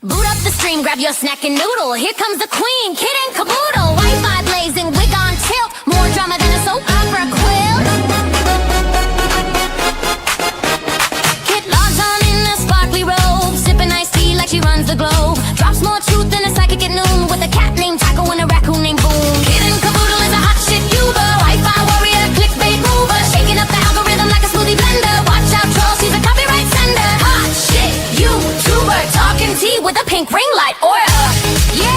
Boot up the stream, grab your snack and noodle. Here comes the queen, kid and caboodle. Wi-Fi blazing, wig on tilt. More drama than a soap opera quilt. Kit logs on in a sparkly robe, sipping iced tea like she runs the globe. Drops more truth than a psychic at noon, with a cat named Taco and a raccoon named Boom. Kid and caboodle is a hot shit Uber, Wi-Fi warrior, clickbait mover, shaking up the algorithm like a smoothie blender. Watch out, troll, she's a copyright sender. Hot shit YouTuber, talking tea with a pink ring light aura. Yeah.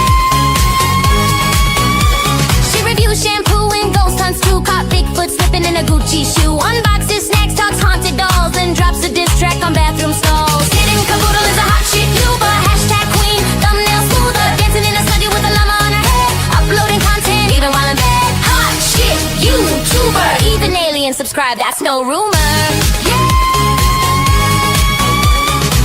She reviews shampoo and ghost hunts too. Caught Bigfoot slipping in a Gucci shoe. Unboxes snacks, talks haunted dolls, and drops a diss track on bathroom stalls. Kid and caboodle is a hot shit YouTuber. Hashtag queen, thumbnail smoother, dancing in a studio with a llama on her head. Uploading content even while in bed. Hot shit YouTuber. Even aliens subscribe, that's no rumor. Yeah.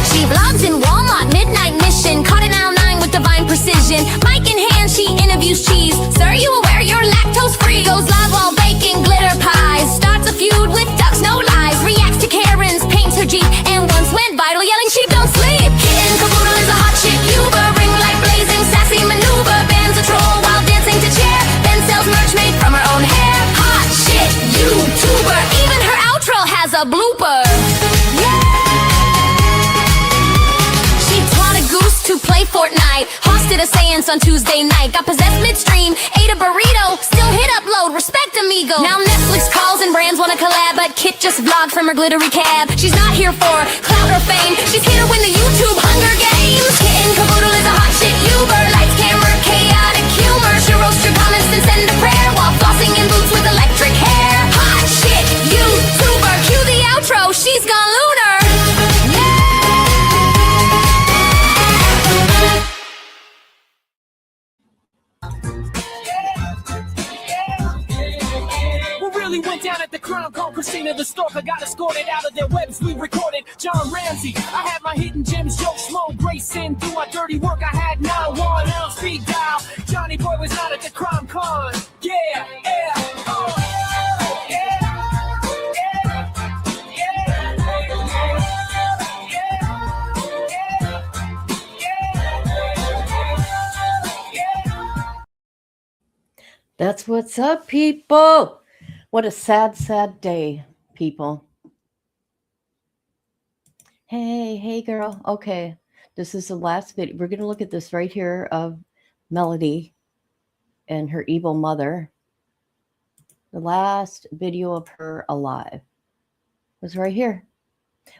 She vlogs in Walmart, midnight mission. Caught in aisle 9 with divine precision. Mic in hand, she interviews cheese. Sir, you aware you're lactose free? Goes live while baking glitter pies. Starts a feud with ducks, no lies. Reacts to Karen's, paints her Jeep, and once went viral yelling sheep don't sleep. Kid and caboodle is a hot shit Uber. Ring light blazing, sassy maneuver. Bans a troll while dancing to chair. Then sells merch made from her own hair. Hot shit YouTuber. Even her outro has a blooper. To play Fortnite, hosted a seance on Tuesday night. Got possessed midstream, ate a burrito, still hit upload, respect amigo. Now Netflix calls and brands wanna collab, but Kit just vlogged from her glittery cab. She's not here for clout or fame, she's here to win the YouTube Hunger Games. Kit and caboodle is a hot shit Uber. Lights, camera, chaotic humor. She roasts your comments and send a prayer while flossing in boots with electric hair. Hot shit YouTuber. Cue the outro, she's gone lunar. Went down at the Crown called Christina the Stalker, got escorted out of their webs. We recorded John Ramsey. I had my hidden gems, Joe Schmo, Grayson. Do my dirty work, I had 9-1 on speed dial. Johnny Boy was out at the crime con. Yeah, yeah, oh, yeah, yeah. That's what's up, people. What a sad, sad day, people. Hey, girl. Okay, this is the last video. We're going to look at this right here of Melodee and her evil mother. The last video of her alive was right here.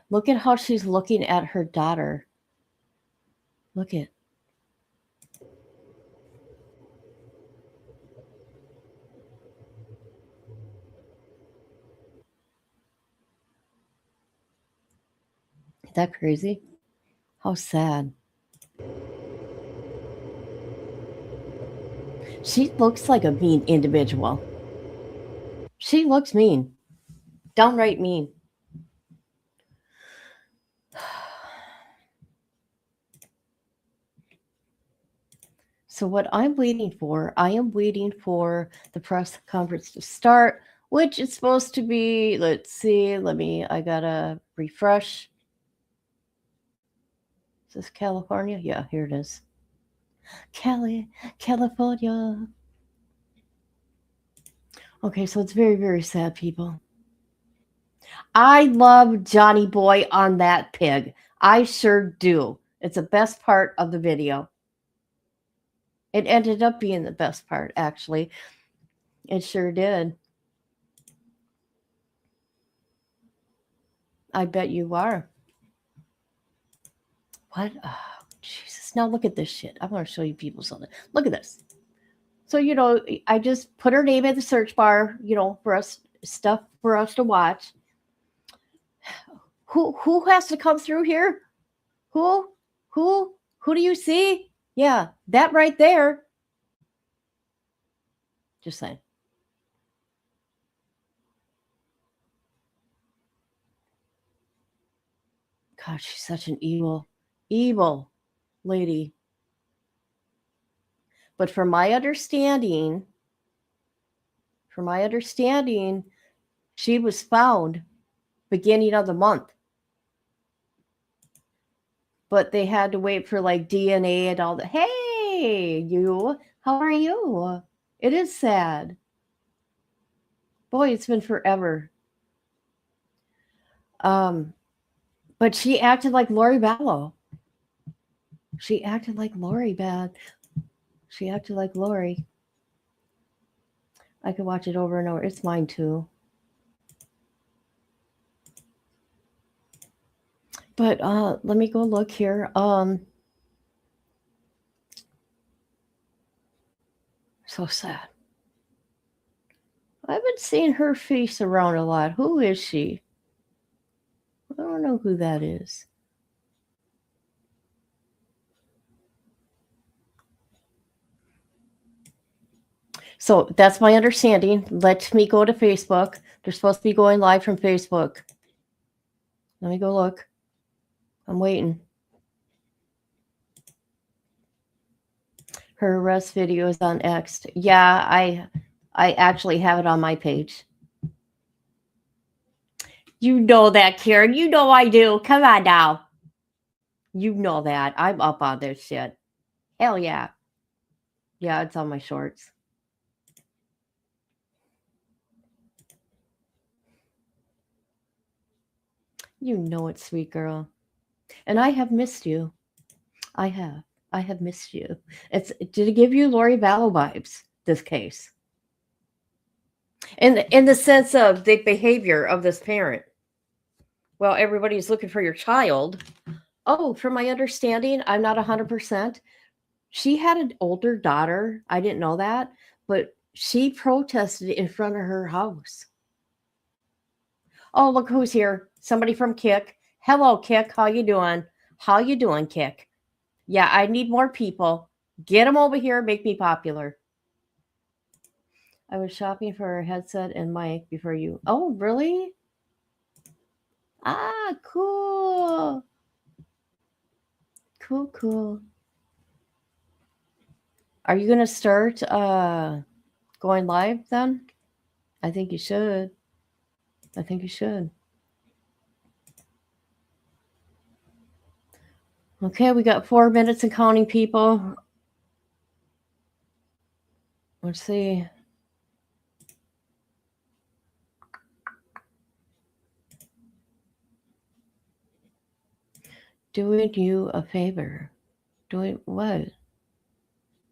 Look at how she's looking at her daughter. Look at. Is that crazy? How sad. She looks like a mean individual. She looks mean. Downright mean. So what I'm waiting for, I am waiting for the press conference to start, which is supposed to be, let's see, I gotta refresh. Is this California? Yeah, here it is. California. Okay, so it's very, very sad, people. I love Johnny Boy on that pig. I sure do. It's the best part of the video. It ended up being the best part, actually. It sure did. I bet you are. What? Oh, Jesus. Now look at this shit. I want to show you people something. Look at this. So, I just put her name in the search bar, for us, stuff for us to watch. Who has to come through here? Who do you see? Yeah, that right there. Just saying. God, she's such an evil lady. But from my understanding, she was found beginning of the month. but they had to wait for like DNA and all that. Hey, you, how are you? It is sad. Boy, it's been forever. But she acted like Lori Vallow. She acted like Lori bad. She acted like Lori. I could watch it over and over. It's mine too. But let me go look here. So sad. I've been seeing her face around a lot. Who is she? I don't know who that is. So that's my understanding. Let me go to Facebook. They're supposed to be going live from Facebook. Let me go look. I'm waiting. Her arrest video is on X. Yeah, I actually have it on my page. You know that, Karen. You know I do. Come on now. You know that. I'm up on this shit. Hell yeah. Yeah, it's on my shorts. You know it, sweet girl. And I have missed you. I have missed you. Did it give you Lori Vallow vibes, this case? In the sense of the behavior of this parent. Well, everybody's looking for your child. Oh, from my understanding, I'm not 100%. She had an older daughter. I didn't know that, but she protested in front of her house. Oh, look who's here. Somebody from Kick. Hello, Kick. How you doing? How you doing, Kick? Yeah, I need more people. Get them over here. Make me popular. I was shopping for a headset and mic before you. Oh, really? Ah, cool. Cool. Are you going to start going live then? I think you should. Okay, we got 4 minutes and counting, people. Let's see. Doing you a favor. Doing what?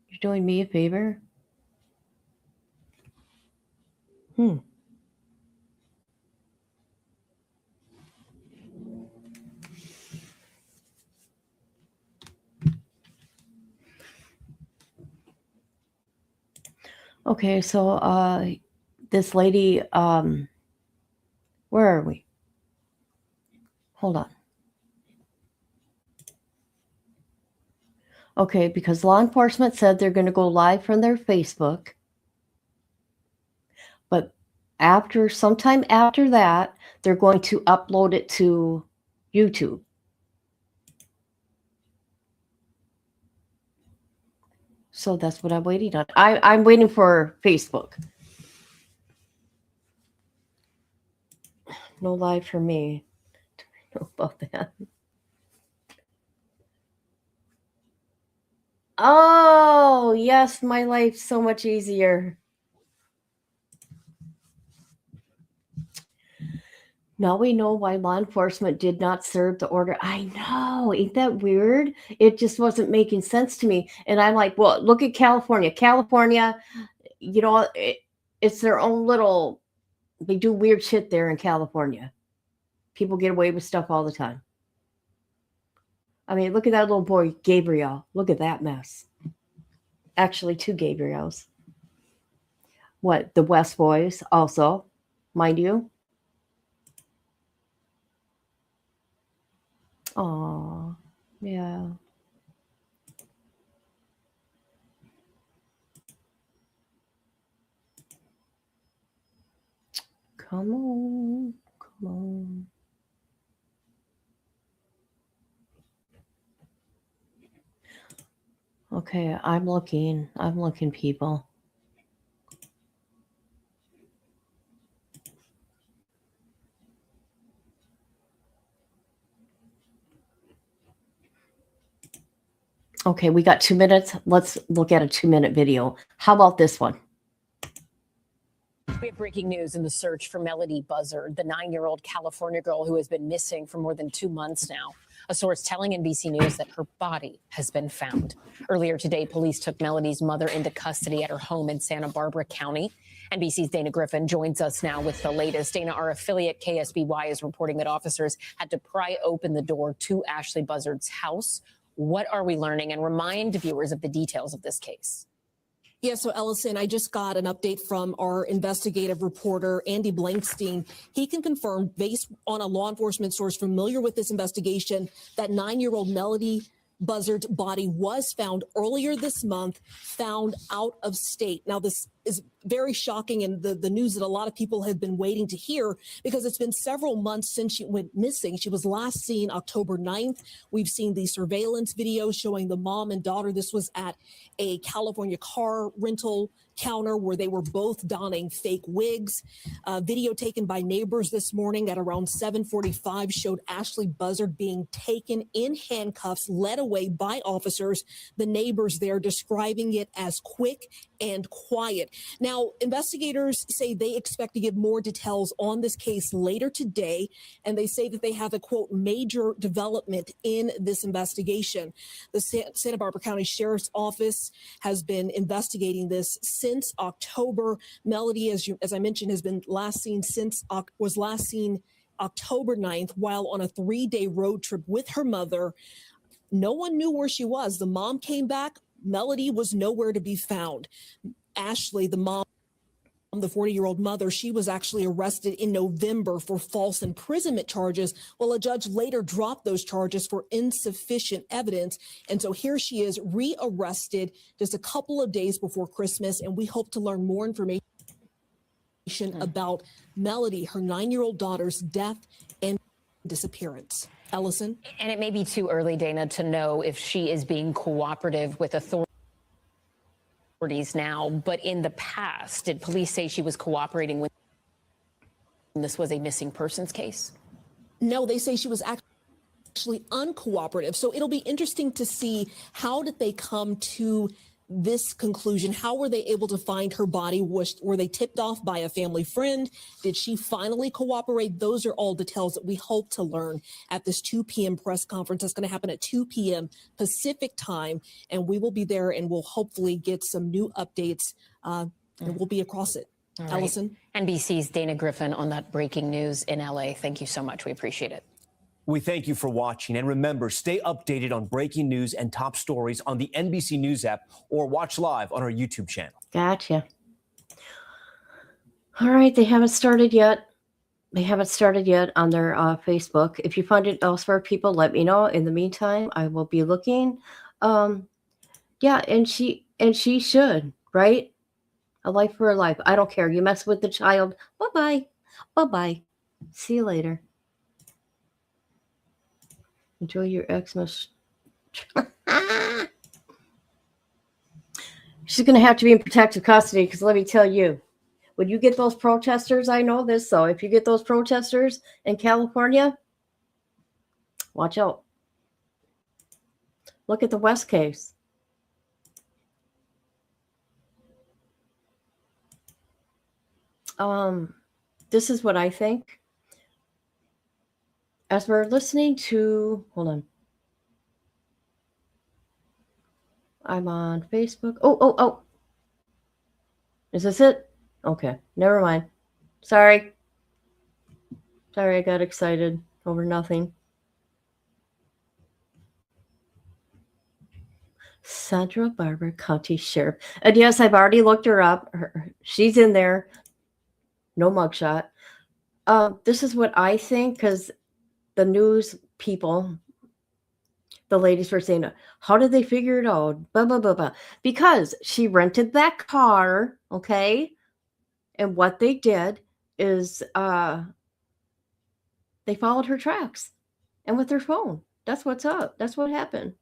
You're doing me a favor? Okay, so this lady, where are we? Hold on. Okay, because law enforcement said they're going to go live from their Facebook. But sometime after that, they're going to upload it to YouTube. So that's what I'm waiting on. I'm waiting for Facebook. No live for me. I don't know about that. Oh, yes, my life's so much easier. Now we know why law enforcement did not serve the order. I know. Ain't that weird? It just wasn't making sense to me. And I'm like, well, look at California. California, it's their own little, they do weird shit there in California. People get away with stuff all the time. I mean, look at that little boy, Gabriel. Look at that mess. Actually, 2 Gabriels. What? The West Boys also, mind you. Oh, yeah. Come on. Okay, I'm looking, people. Okay, we got 2 minutes. Let's look at a 2-minute video. How about this one? We have breaking news in the search for Melodee Buzzard, the 9-year-old California girl who has been missing for more than 2 months now. A source telling NBC News that her body has been found. Earlier today, police took Melodee's mother into custody at her home in Santa Barbara County. NBC's Dana Griffin joins us now with the latest. Dana, our affiliate KSBY is reporting that officers had to pry open the door to Ashlee Buzzard's house. What are we learning? And remind viewers of the details of this case. Yeah, so Ellison, I just got an update from our investigative reporter, Andy Blankstein. He can confirm, based on a law enforcement source familiar with this investigation, that 9-year-old Melodee Buzzard's body was found earlier this month, found out of state. Now, this is very shocking and the news that a lot of people have been waiting to hear, because it's been several months since she went missing. She was last seen October 9th. We've seen the surveillance video showing the mom and daughter. This was at a California car rental counter where they were both donning fake wigs. Video taken by neighbors this morning at around 7:45 showed Ashlee Buzzard being taken in handcuffs, led away by officers. The neighbors there describing it as quick and quiet. Now, investigators say they expect to give more details on this case later today, and they say that they have a, quote, major development in this investigation. The Santa Barbara County Sheriff's Office has been investigating this since October. Melodee, as I mentioned, has been last seen October 9th while on a 3-day road trip with her mother. No one knew where she was. The mom came back. Melodee was nowhere to be found. Ashlee, the mom, the 40-year-old mother, she was actually arrested in November for false imprisonment charges. Well, a judge later dropped those charges for insufficient evidence. And so here she is rearrested just a couple of days before Christmas. And we hope to learn more information about Melodee, her 9-year-old daughter's death and disappearance. Ellison? And it may be too early, Dana, to know if she is being cooperative with authorities now, but in the past, did police say she was cooperating when this was a missing persons case? No, they say she was actually uncooperative. So it'll be interesting to see, how did they come to this conclusion? How were they able to find her body? Were they tipped off by a family friend? Did she finally cooperate? Those are all details that we hope to learn at this 2 p.m. press conference. That's going to happen at 2 p.m. Pacific time, and we will be there, and we'll hopefully get some new updates, and we'll be across it. All Ellison? Right. NBC's Dana Griffin on that breaking news in LA. Thank you so much. We appreciate it. We thank you for watching, and remember, stay updated on breaking news and top stories on the NBC News app or watch live on our YouTube channel. Gotcha. All right, they haven't started yet. They haven't started yet on their Facebook. If you find it elsewhere, people, let me know. In the meantime, I will be looking. Yeah, and she should, right? A life for a life. I don't care. You mess with the child. Bye-bye. Bye-bye. See you later. Enjoy your Xmas. She's going to have to be in protective custody, because let me tell you, when you get those protesters, I know this, so if you get those protesters in California, watch out. Look at the West case. This is what I think. As we're listening to, hold on. I'm on Facebook. Oh. Is this it? Okay, never mind. Sorry, I got excited over nothing. Santa Barbara County Sheriff. And yes, I've already looked her up. She's in there. No mugshot. This is what I think, because the news people, the ladies were saying, how did they figure it out? Blah, blah, blah, blah. Because she rented that car, okay? And what they did is they followed her tracks. And with their phone. That's what's up. That's what happened.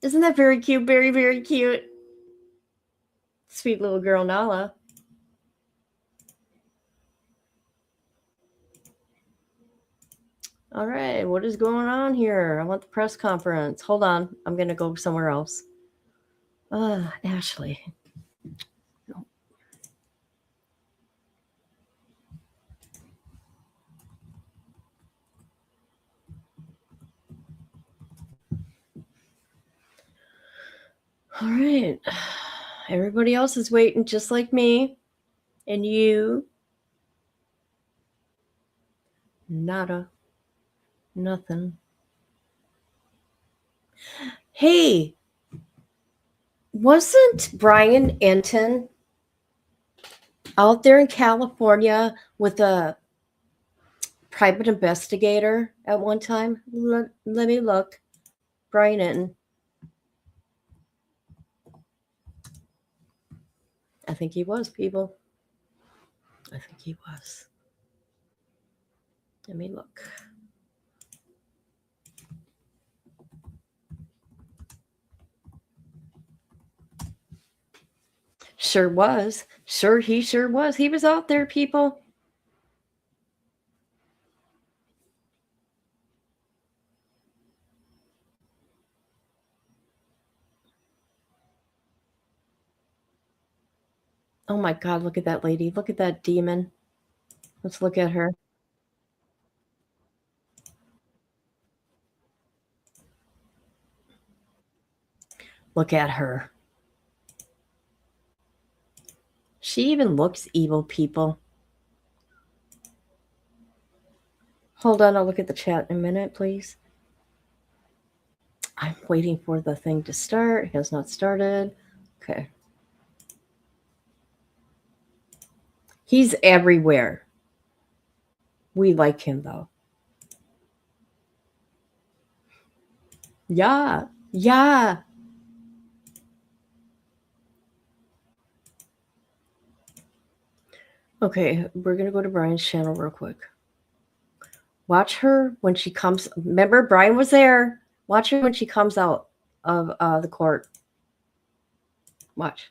Isn't that very cute? Very, very cute. Sweet little girl, Nala. All right, what is going on here? I want the press conference. Hold on, I'm going to go somewhere else. Ashlee. No. All right. Everybody else is waiting just like me. And you. Nada. Nothing. Hey, wasn't Brian Enton out there in California with a private investigator at one time? Let me look. Brian Enton. I think he was, people. I think he was. Let me look. Sure was. He sure was. He was out there, people. Oh my God, look at that lady. Look at that demon. Let's look at her. Look at her. She even looks evil, people. Hold on, I'll look at the chat in a minute, please. I'm waiting for the thing to start. It has not started. Okay. He's everywhere. We like him, though. Yeah. Yeah. Okay, we're going to go to Brian's channel real quick. Watch her when she comes. Remember, Brian was there. Watch her when she comes out of the court. Watch.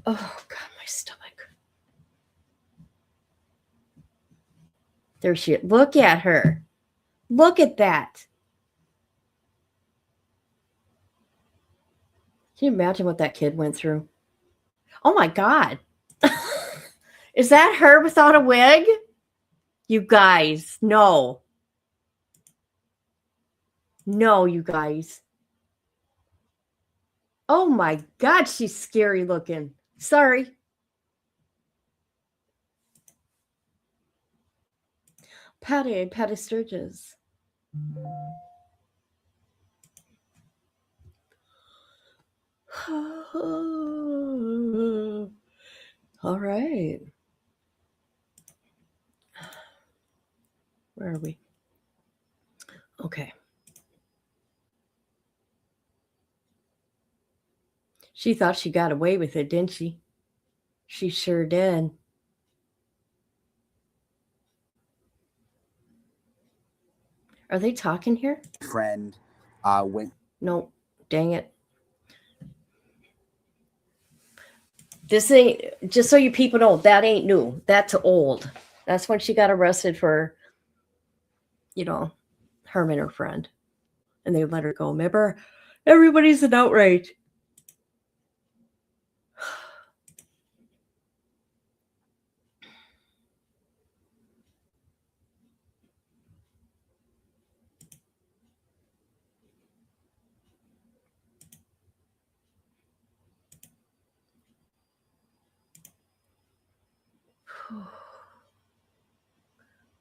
Oh, God, my stomach. There she is. Look at her. Look at that. Can you imagine what that kid went through? Oh, my God. Is that her without a wig? You guys, no. No, you guys. Oh, my God, she's scary looking. Sorry. Patty Sturgis. All right. Where are we? Okay. She thought she got away with it, didn't she? She sure did. Are they talking here? Friend went. No, dang it. This ain't, just so you people know, that ain't new. That's old. That's when she got arrested for, her and her friend. And they let her go. Remember, everybody's an outrage.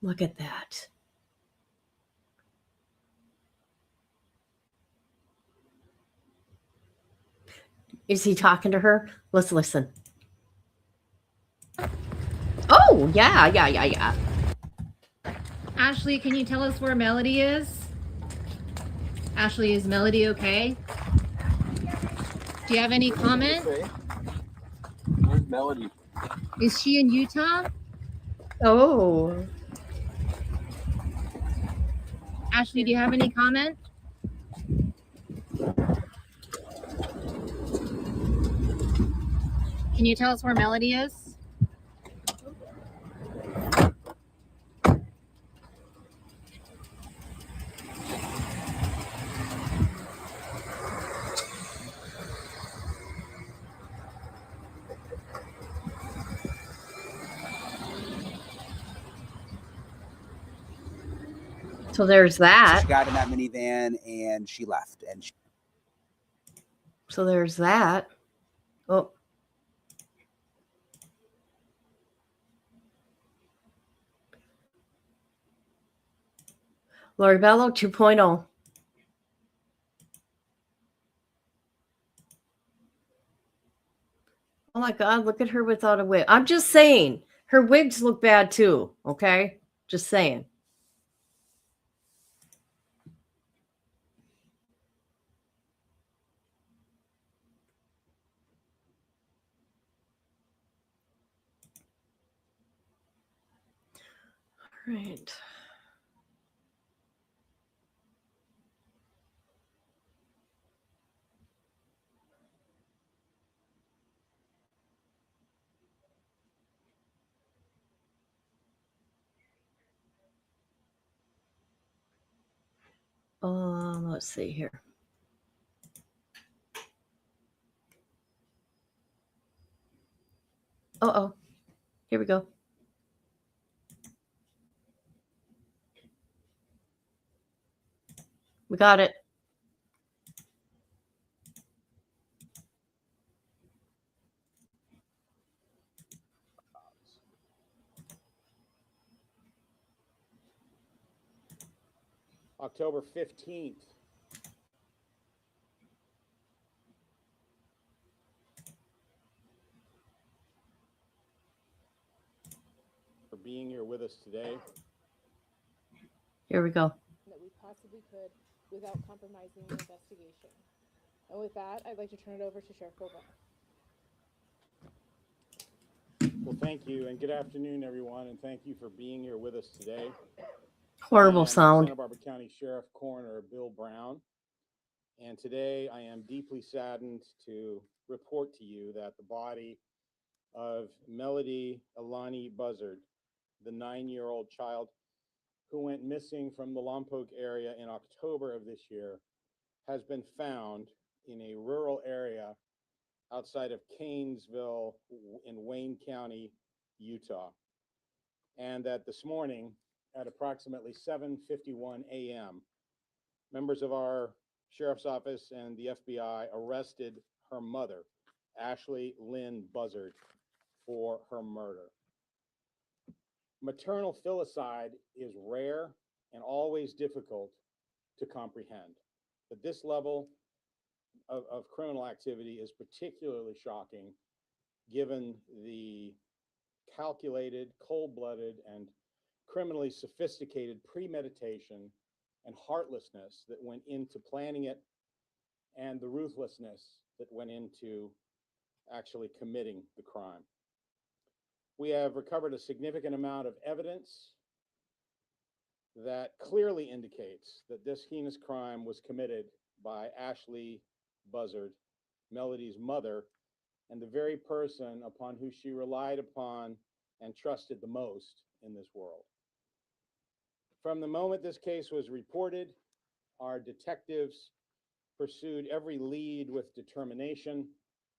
Look at that. Is he talking to her? Let's listen. Oh, yeah. Ashlee, can you tell us where Melodee is? Ashlee, is Melodee okay? Do you have any comment? Where's Melodee? Is she in Utah? Oh. Ashlee, do you have any comment? Can you tell us where Melodee is? So there's So that. she got in that minivan and she left. And So there's that. Oh. Lori Bello 2.0. Oh my God, look at her without a wig. I'm just saying, her wigs look bad too, okay? Just saying. All right. Let's see here. Uh-oh. Here we go. We got it. October 15th. For being here with us today. Here we go. That we possibly could without compromising the investigation. And with that, I'd like to turn it over to Sheriff Colvin. Well, thank you, and good afternoon, everyone, and thank you for being here with us today. Horrible I am sound. Santa Barbara County Sheriff Coroner Bill Brown, and today I am deeply saddened to report to you that the body of Melodee Alani Buzzard, the 9-year-old child who went missing from the Lompoc area in October of this year, has been found in a rural area outside of Canesville in Wayne County, Utah. And that this morning at approximately 7:51 a.m., members of our sheriff's office and the FBI arrested her mother, Ashlee Lynn Buzzard, for her murder. Maternal filicide is rare and always difficult to comprehend. But this level of criminal activity is particularly shocking given the calculated, cold-blooded, and criminally sophisticated premeditation and heartlessness that went into planning it, and the ruthlessness that went into actually committing the crime. We have recovered a significant amount of evidence that clearly indicates that this heinous crime was committed by Ashlee Buzzard, Melodee's mother, and the very person upon who she relied upon and trusted the most in this world. From the moment this case was reported, our detectives pursued every lead with determination,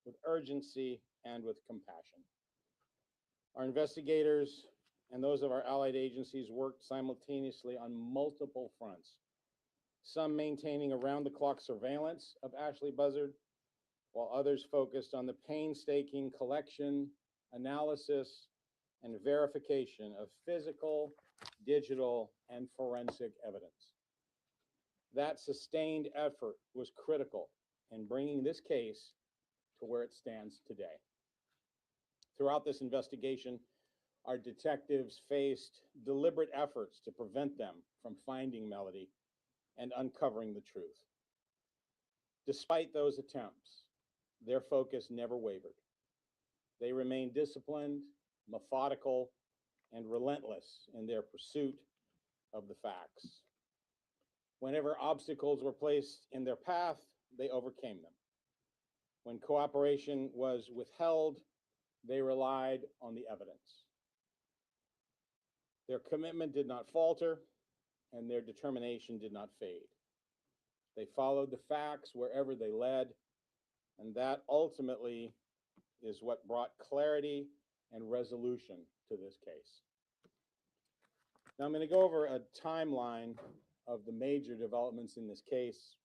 with urgency, and with compassion. Our investigators and those of our allied agencies worked simultaneously on multiple fronts, some maintaining around-the-clock surveillance of Ashlee Buzzard, while others focused on the painstaking collection, analysis, and verification of physical, digital, and forensic evidence. That sustained effort was critical in bringing this case to where it stands today. Throughout this investigation, our detectives faced deliberate efforts to prevent them from finding Melodee and uncovering the truth. Despite those attempts, their focus never wavered. They remained disciplined, methodical, and relentless in their pursuit of the facts. Whenever obstacles were placed in their path, they overcame them. When cooperation was withheld, they relied on the evidence. Their commitment did not falter, and their determination did not fade. They followed the facts wherever they led, and that ultimately is what brought clarity and resolution to this case. Now I'm going to go over a timeline of the major developments in this case.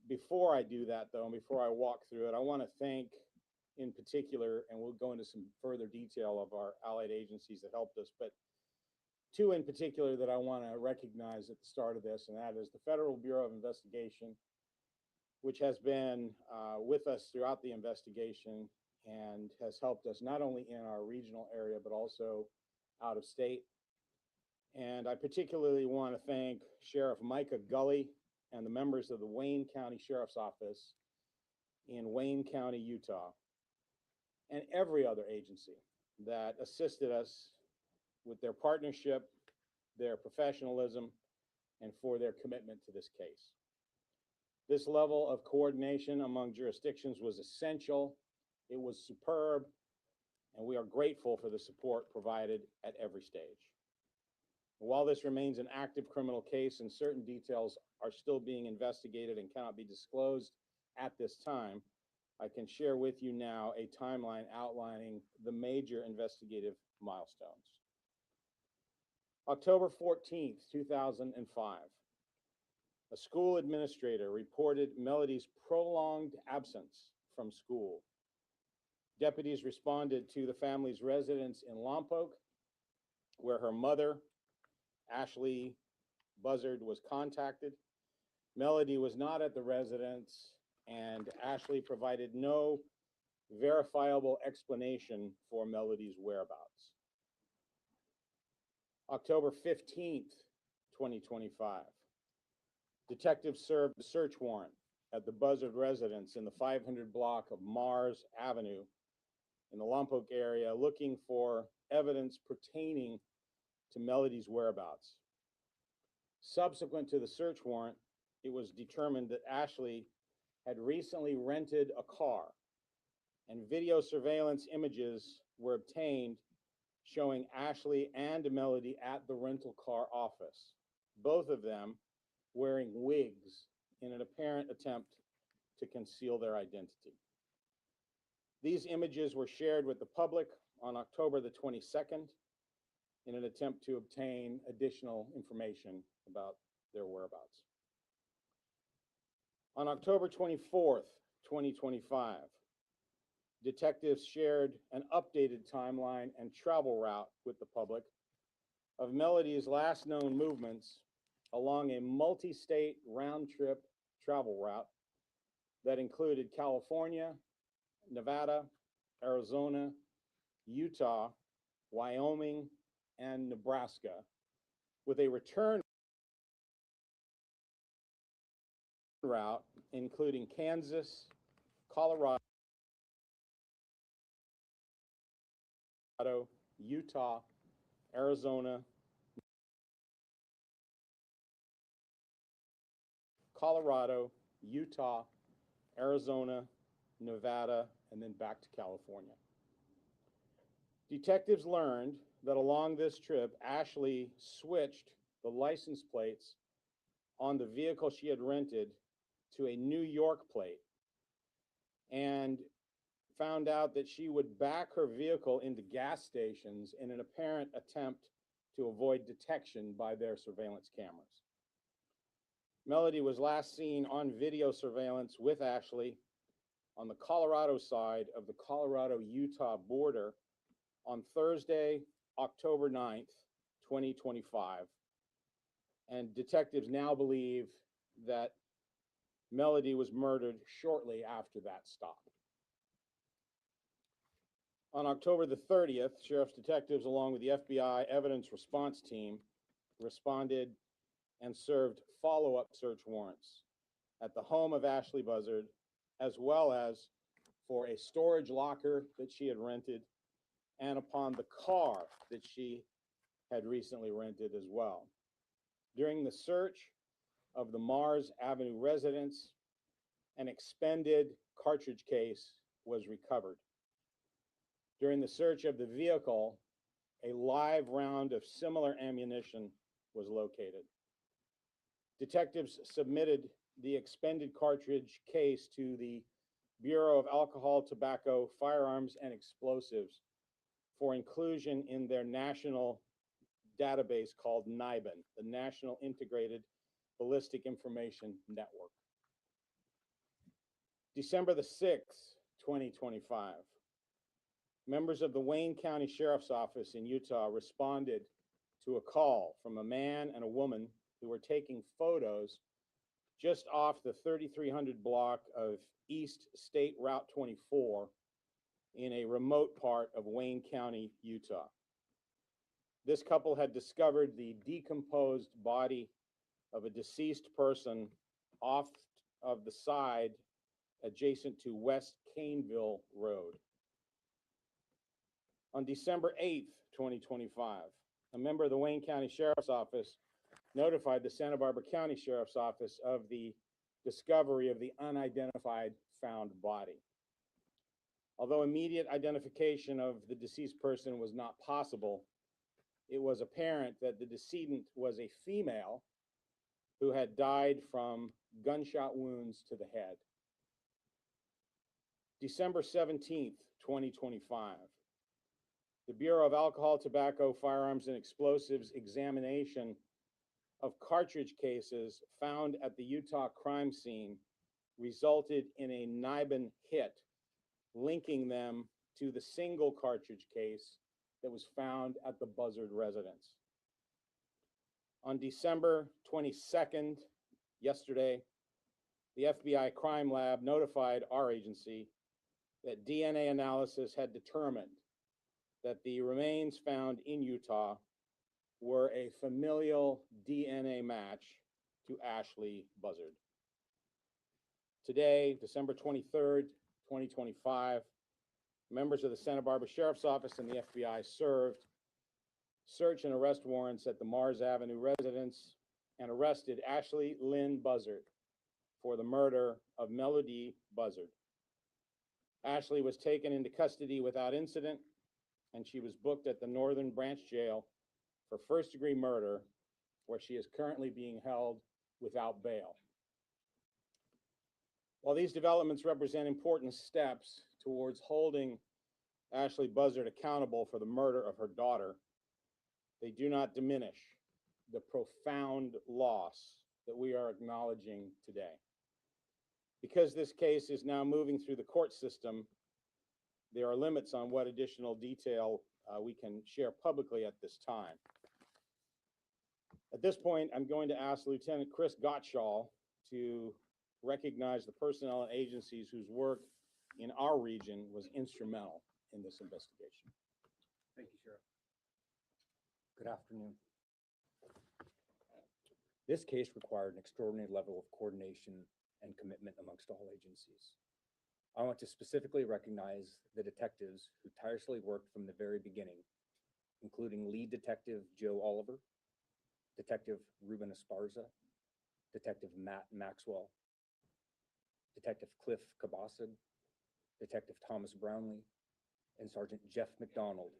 Before I do that, though, and before I walk through it, I want to thank in particular, and we'll go into some further detail of our allied agencies that helped us, but two in particular that I want to recognize at the start of this, and that is the Federal Bureau of Investigation, which has been with us throughout the investigation and has helped us not only in our regional area, but also out of state. And I particularly want to thank Sheriff Micah Gully and the members of the Wayne County Sheriff's Office in Wayne County, Utah, and every other agency that assisted us with their partnership, their professionalism, and for their commitment to this case. This level of coordination among jurisdictions was essential. It was superb, and we are grateful for the support provided at every stage. While this remains an active criminal case and certain details are still being investigated and cannot be disclosed at this time, I can share with you now a timeline outlining the major investigative milestones. October 14th, 2005, a school administrator reported Melodee's prolonged absence from school. Deputies responded to the family's residence in Lompoc, where her mother, Ashlee Buzzard, was contacted. Melodee was not at the residence, and Ashlee provided no verifiable explanation for Melodee's whereabouts. October 15th, 2025, detectives served a search warrant at the Buzzard residence in the 500 block of Mars Avenue in the Lompoc area, looking for evidence pertaining to Melodee's whereabouts. Subsequent to the search warrant, it was determined that Ashlee had recently rented a car, and video surveillance images were obtained showing Ashlee and Melodee at the rental car office, both of them wearing wigs in an apparent attempt to conceal their identity. These images were shared with the public on October the 22nd in an attempt to obtain additional information about their whereabouts. On October 24th, 2025, detectives shared an updated timeline and travel route with the public of Melodee's last known movements along a multi-state round-trip travel route that included California, Nevada, Arizona, Utah, Wyoming, and Nebraska, with a return route including Kansas, Colorado, Utah, Arizona, Nevada, and then back to California. Detectives learned that along this trip, Ashlee switched the license plates on the vehicle she had rented to a New York plate, and found out that she would back her vehicle into gas stations in an apparent attempt to avoid detection by their surveillance cameras. Melodee was last seen on video surveillance with Ashlee on the Colorado side of the Colorado-Utah border on Thursday, October 9th, 2025. And detectives now believe that Melodee was murdered shortly after that stop. On October the 30th, sheriff's detectives, along with the FBI evidence response team, responded and served follow-up search warrants at the home of Ashlee Buzzard, as well as for a storage locker that she had rented and upon the car that she had recently rented as well. During the search of the Mars Avenue residence, an expended cartridge case was recovered. During the search of the vehicle, a live round of similar ammunition was located. Detectives submitted the expended cartridge case to the Bureau of Alcohol, Tobacco, Firearms, and Explosives for inclusion in their national database called NIBIN, the National Integrated Ballistic Information Network. December the 6th, 2025, members of the Wayne County Sheriff's Office in Utah responded to a call from a man and a woman who were taking photos just off the 3300 block of East State Route 24 in a remote part of Wayne County, Utah. This couple had discovered the decomposed body of a deceased person off of the side adjacent to West Caneville Road. On December 8th, 2025, a member of the Wayne County Sheriff's Office notified the Santa Barbara County Sheriff's Office of the discovery of the unidentified found body. Although immediate identification of the deceased person was not possible, it was apparent that the decedent was a female who had died from gunshot wounds to the head. December 17th, 2025, the Bureau of Alcohol, Tobacco, Firearms, and Explosives examination of cartridge cases found at the Utah crime scene resulted in a NIBIN hit, linking them to the single cartridge case that was found at the Buzzard residence. On December 22nd, yesterday, the FBI Crime Lab notified our agency that DNA analysis had determined that the remains found in Utah were a familial DNA match to Ashlee Buzzard. Today, December 23rd, 2025, members of the Santa Barbara Sheriff's Office and the FBI served search and arrest warrants at the Mars Avenue residence and arrested Ashlee Lynn Buzzard for the murder of Melodee Buzzard. Ashlee was taken into custody without incident, and she was booked at the Northern Branch Jail for first-degree murder, where she is currently being held without bail. While these developments represent important steps towards holding Ashlee Buzzard accountable for the murder of her daughter, they do not diminish the profound loss that we are acknowledging today. Because this case is now moving through the court system, there are limits on what additional detail we can share publicly at this time. At this point, I'm going to ask Lieutenant Chris Gottschall to recognize the personnel and agencies whose work in our region was instrumental in this investigation. Thank you, Sheriff. Good afternoon. This case required an extraordinary level of coordination and commitment amongst all agencies. I want to specifically recognize the detectives who tirelessly worked from the very beginning, including lead detective Joe Oliver, Detective Ruben Esparza, Detective Matt Maxwell, Detective Cliff Cabasad, Detective Thomas Brownlee, and Sergeant Jeff McDonald,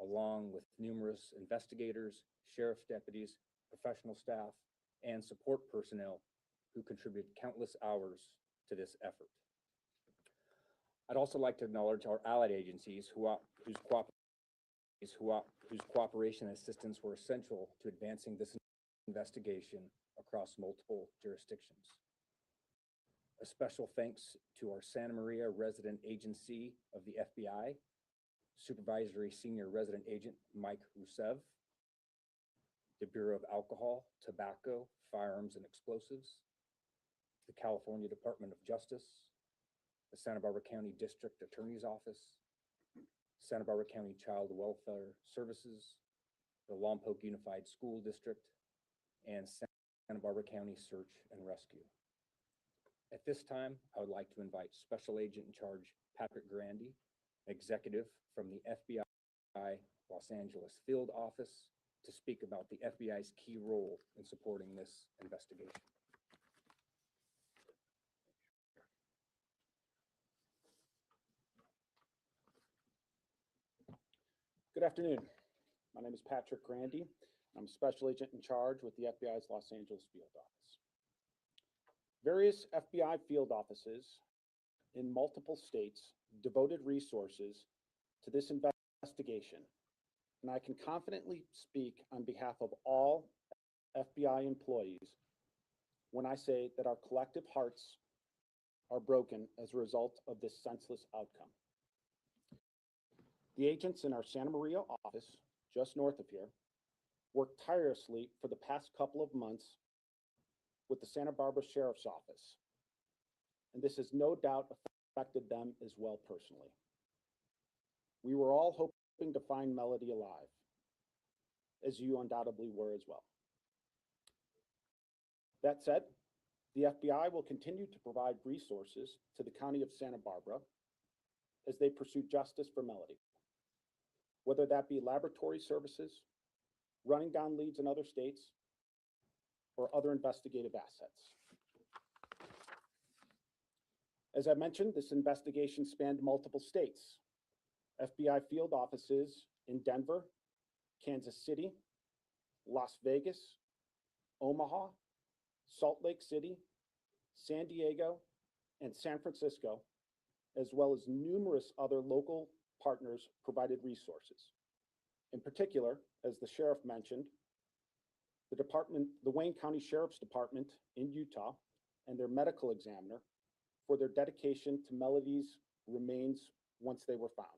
along with numerous investigators, sheriff's deputies, professional staff, and support personnel who contributed countless hours to this effort. I'd also like to acknowledge our allied agencies whose cooperation and assistance were essential to advancing this investigation across multiple jurisdictions. A special thanks to our Santa Maria resident agency of the FBI, Supervisory Senior Resident Agent Mike Rusev, the Bureau of Alcohol, Tobacco, Firearms, and Explosives, the California Department of Justice, the Santa Barbara County District Attorney's Office, Santa Barbara County Child Welfare Services, the Lompoc Unified School District, and Santa Barbara County Search and Rescue. At this time, I would like to invite Special Agent in Charge Patrick Grandy, executive from the FBI Los Angeles Field Office, to speak about the FBI's key role in supporting this investigation. Good afternoon. My name is Patrick Grandy. I'm a special agent in charge with the FBI's Los Angeles field office. Various FBI field offices in multiple states devoted resources to this investigation, and I can confidently speak on behalf of all FBI employees when I say that our collective hearts are broken as a result of this senseless outcome. The agents in our Santa Maria office, just north of here, worked tirelessly for the past couple of months with the Santa Barbara Sheriff's Office, and this has no doubt affected them as well personally. We were all hoping to find Melodee alive, as you undoubtedly were as well. That said, the FBI will continue to provide resources to the County of Santa Barbara as they pursue justice for Melodee, whether that be laboratory services, running down leads in other states, or other investigative assets. As I mentioned, this investigation spanned multiple states. FBI field offices in Denver, Kansas City, Las Vegas, Omaha, Salt Lake City, San Diego, and San Francisco, as well as numerous other local partners provided resources. In particular, as the sheriff mentioned, the Wayne County Sheriff's Department in Utah and their medical examiner for their dedication to Melodee's remains once they were found.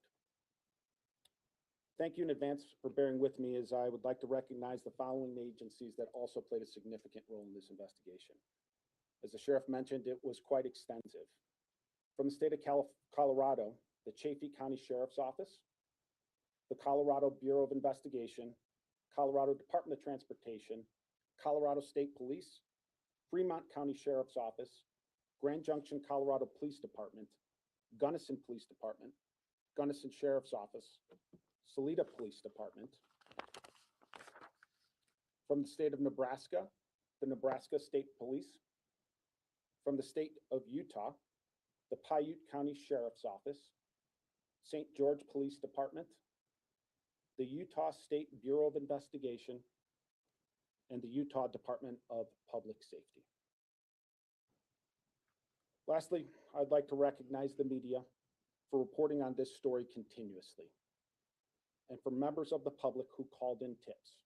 Thank you in advance for bearing with me, as I would like to recognize the following agencies that also played a significant role in this investigation. As the sheriff mentioned, it was quite extensive. From the state of Colorado, the Chaffee County Sheriff's Office, the Colorado Bureau of Investigation, Colorado Department of Transportation, Colorado State Police, Fremont County Sheriff's Office, Grand Junction, Colorado Police Department, Gunnison Police Department, Gunnison Sheriff's Office, Salida Police Department. From the state of Nebraska, the Nebraska State Police. From the state of Utah, the Paiute County Sheriff's Office, St. George Police Department, the Utah State Bureau of Investigation, and the Utah Department of Public Safety. Lastly, I'd like to recognize the media for reporting on this story continuously, and for members of the public who called in tips.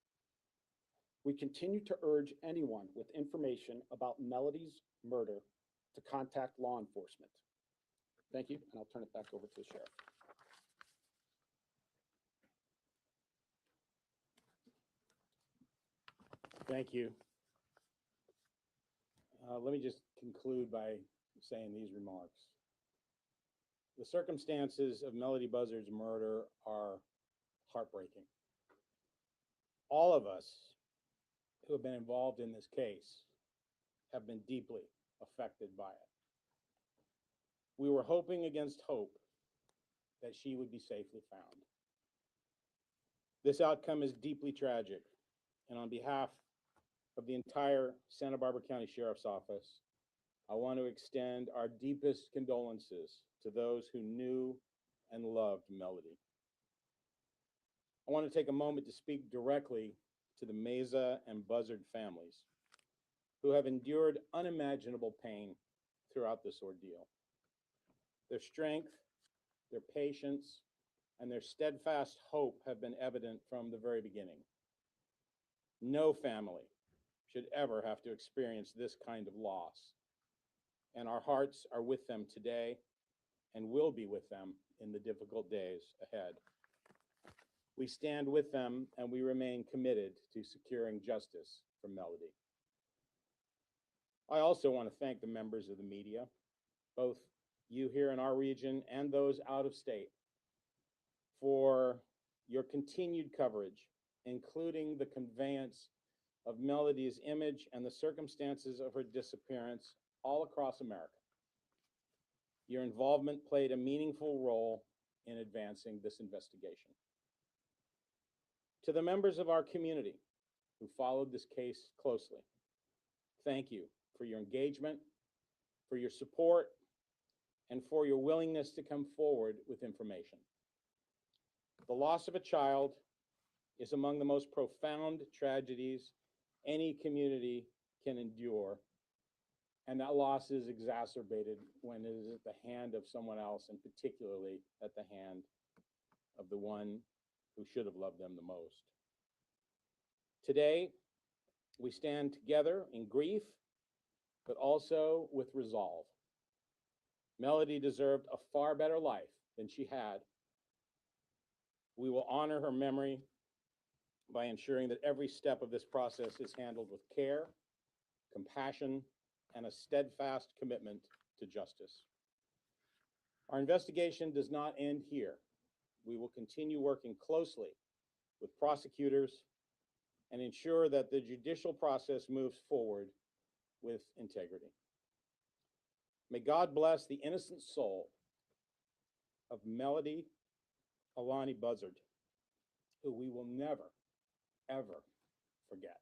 We continue to urge anyone with information about Melodee's murder to contact law enforcement. Thank you, and I'll turn it back over to the sheriff. Thank you. Let me just conclude by saying these remarks. The circumstances of Melodee Buzzard's murder are heartbreaking. All of us who have been involved in this case have been deeply affected by it. We were hoping against hope that she would be safely found. This outcome is deeply tragic, and on behalf of the entire Santa Barbara County Sheriff's Office, I want to extend our deepest condolences to those who knew and loved Melodee. I want to take a moment to speak directly to the Meza and Buzzard families, who have endured unimaginable pain throughout this ordeal. Their strength, their patience, and their steadfast hope have been evident from the very beginning. No family should ever have to experience this kind of loss, and our hearts are with them today and will be with them in the difficult days ahead. We stand with them, and we remain committed to securing justice for Melodee. I also want to thank the members of the media, both you here in our region and those out of state, for your continued coverage, including the conveyance of Melodee's image and the circumstances of her disappearance all across America. Your involvement played a meaningful role in advancing this investigation. To the members of our community who followed this case closely, thank you for your engagement, for your support, and for your willingness to come forward with information. The loss of a child is among the most profound tragedies any community can endure, and that loss is exacerbated when it is at the hand of someone else, and particularly at the hand of the one who should have loved them the most. Today, we stand together in grief, but also with resolve. Melodee deserved a far better life than she had. We will honor her memory by ensuring that every step of this process is handled with care, compassion, and a steadfast commitment to justice. Our investigation does not end here. We will continue working closely with prosecutors and ensure that the judicial process moves forward with integrity. May God bless the innocent soul of Melodee Alani Buzzard, who we will never, ever forget.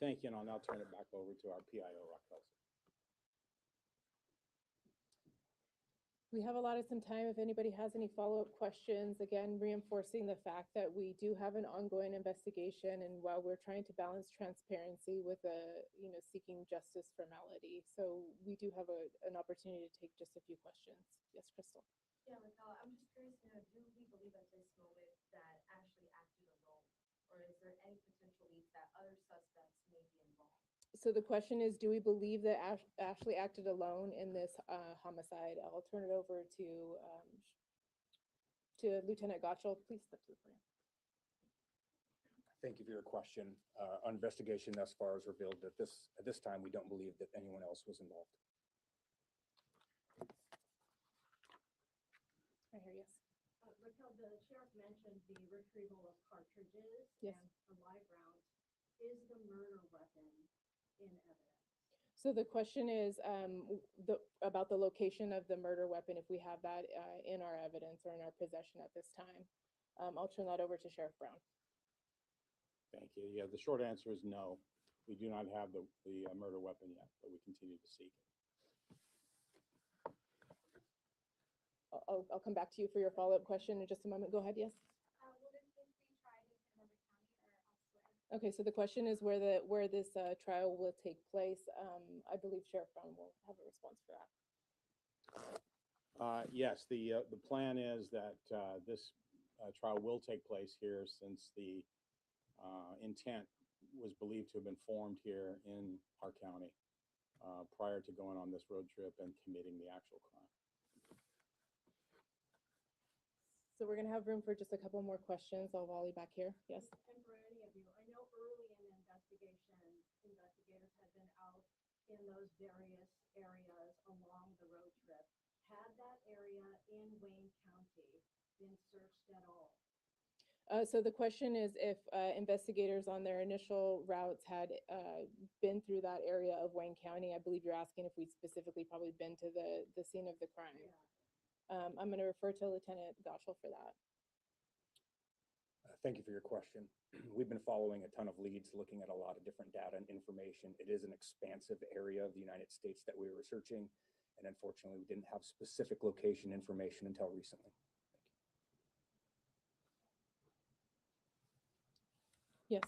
Thank you, and I'll now turn it back over to our PIO, Raquel. We have allotted some time if anybody has any follow-up questions. Again, reinforcing the fact that we do have an ongoing investigation, and while we're trying to balance transparency with seeking justice for Melodee, so we do have an opportunity to take just a few questions. Yes, Crystal. Yeah, Raquel, I'm just curious to know, do we believe at this moment that Ashlee acted alone, or is there any potential leads that other suspects may be involved? So the question is, do we believe that Ashlee acted alone in this homicide? I'll turn it over to Lieutenant Gottschall. Please step to the podium. Thank you for your question. Our investigation thus far has revealed that at this time, we don't believe that anyone else was involved. I hear yes. Raquel, the sheriff mentioned the retrieval of cartridges Yes. and a live round. Is the murder weapon in evidence? So the question is about the location of the murder weapon, if we have that in our evidence or in our possession at this time. I'll turn that over to Sheriff Brown. Thank you. Yeah, the short answer is no. We do not have the murder weapon yet, but we continue to seek it. I'll come back to you for your follow-up question in just a moment. Go ahead, yes? Will this case be tried in Sonoma County or elsewhere? Okay, so the question is where this trial will take place. I believe Sheriff Brown will have a response for that. Yes, the plan is that this trial will take place here, since the intent was believed to have been formed here in our county prior to going on this road trip and committing the actual crime. So we're going to have room for just a couple more questions. I'll volley back here. Yes. And for any of you, I know early in the investigation, investigators had been out in those various areas along the road trip. Had that area in Wayne County been searched at all? So the question is if investigators on their initial routes had been through that area of Wayne County. I believe you're asking if we specifically probably been to the scene of the crime. Yeah. I'm going to refer to Lieutenant Gottschall for that. Thank you for your question. We've been following a ton of leads, looking at a lot of different data and information. It is an expansive area of the United States that we were researching, and unfortunately, we didn't have specific location information until recently. Yes.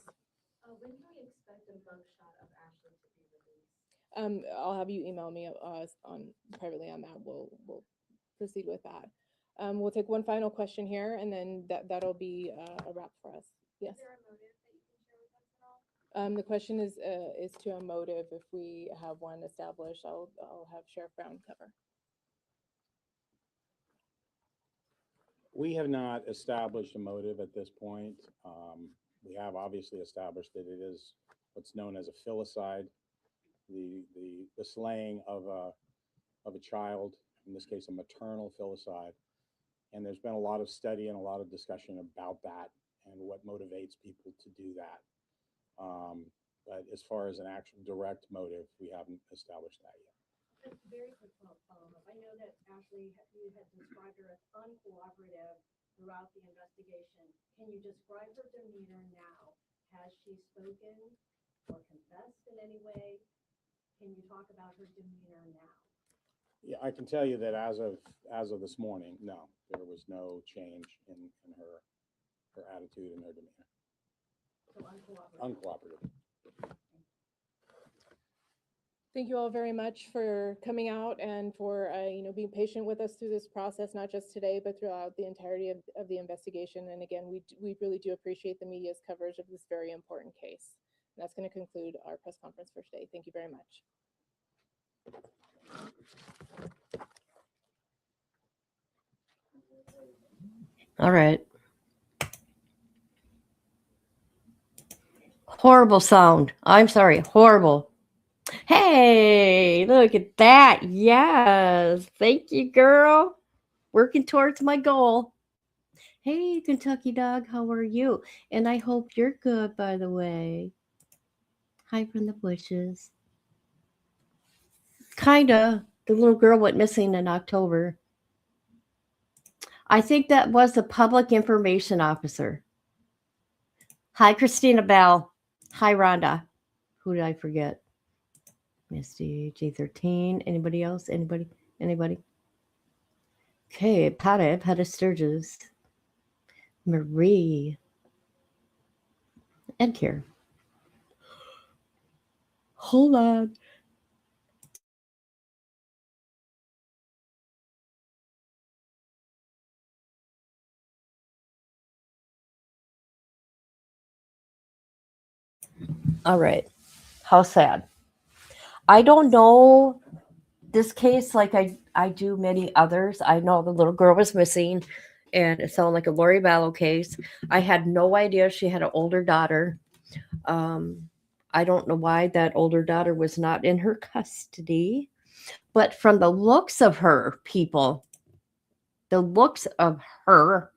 When do we expect a mugshot of Ashlee to be released? I'll have you email me privately on that. We'll proceed with that. We'll take one final question here, and then that'll be a wrap for us. Yes. Is there a motive that you can share with us at all? The question is to a motive. If we have one established, I'll have Sheriff Brown cover. We have not established a motive at this point. We have obviously established that it is what's known as a filicide, the slaying of a child, in this case, a maternal filicide. And there's been a lot of study and a lot of discussion about that and what motivates people to do that. But as far as an actual direct motive, we haven't established that yet. A very quick follow-up. I know that Ashlee, you had described her as uncooperative throughout the investigation. Can you describe her demeanor now? Has she spoken or confessed in any way? Can you talk about her demeanor now? Yeah, I can tell you that as of this morning, no, there was no change in her attitude and her demeanor. So uncooperative. Uncooperative. Thank you all very much for coming out and for being patient with us through this process, not just today, but throughout the entirety of the investigation. And again, we really do appreciate the media's coverage of this very important case. And that's going to conclude our press conference for today. Thank you very much. All right. Horrible sound. I'm sorry. Horrible. Hey, look at that. Yes. Thank you, girl. Working towards my goal. Hey, Kentucky dog, how are you? And I hope you're good, by the way. Hi from the bushes. Kinda. The little girl went missing in October. I think that was the public information officer. Hi, Christina Bell. Hi, Rhonda. Who did I forget? Misty, J13. Anybody else? Anybody? Okay, Pata Sturgis. Marie. And Karen. Hold on. All right. How sad. I don't know this case like I do many others. I know the little girl was missing and it sounded like a Lori Vallow case. I had no idea she had an older daughter. I don't know why that older daughter was not in her custody. But from the looks of her, people, the looks of her,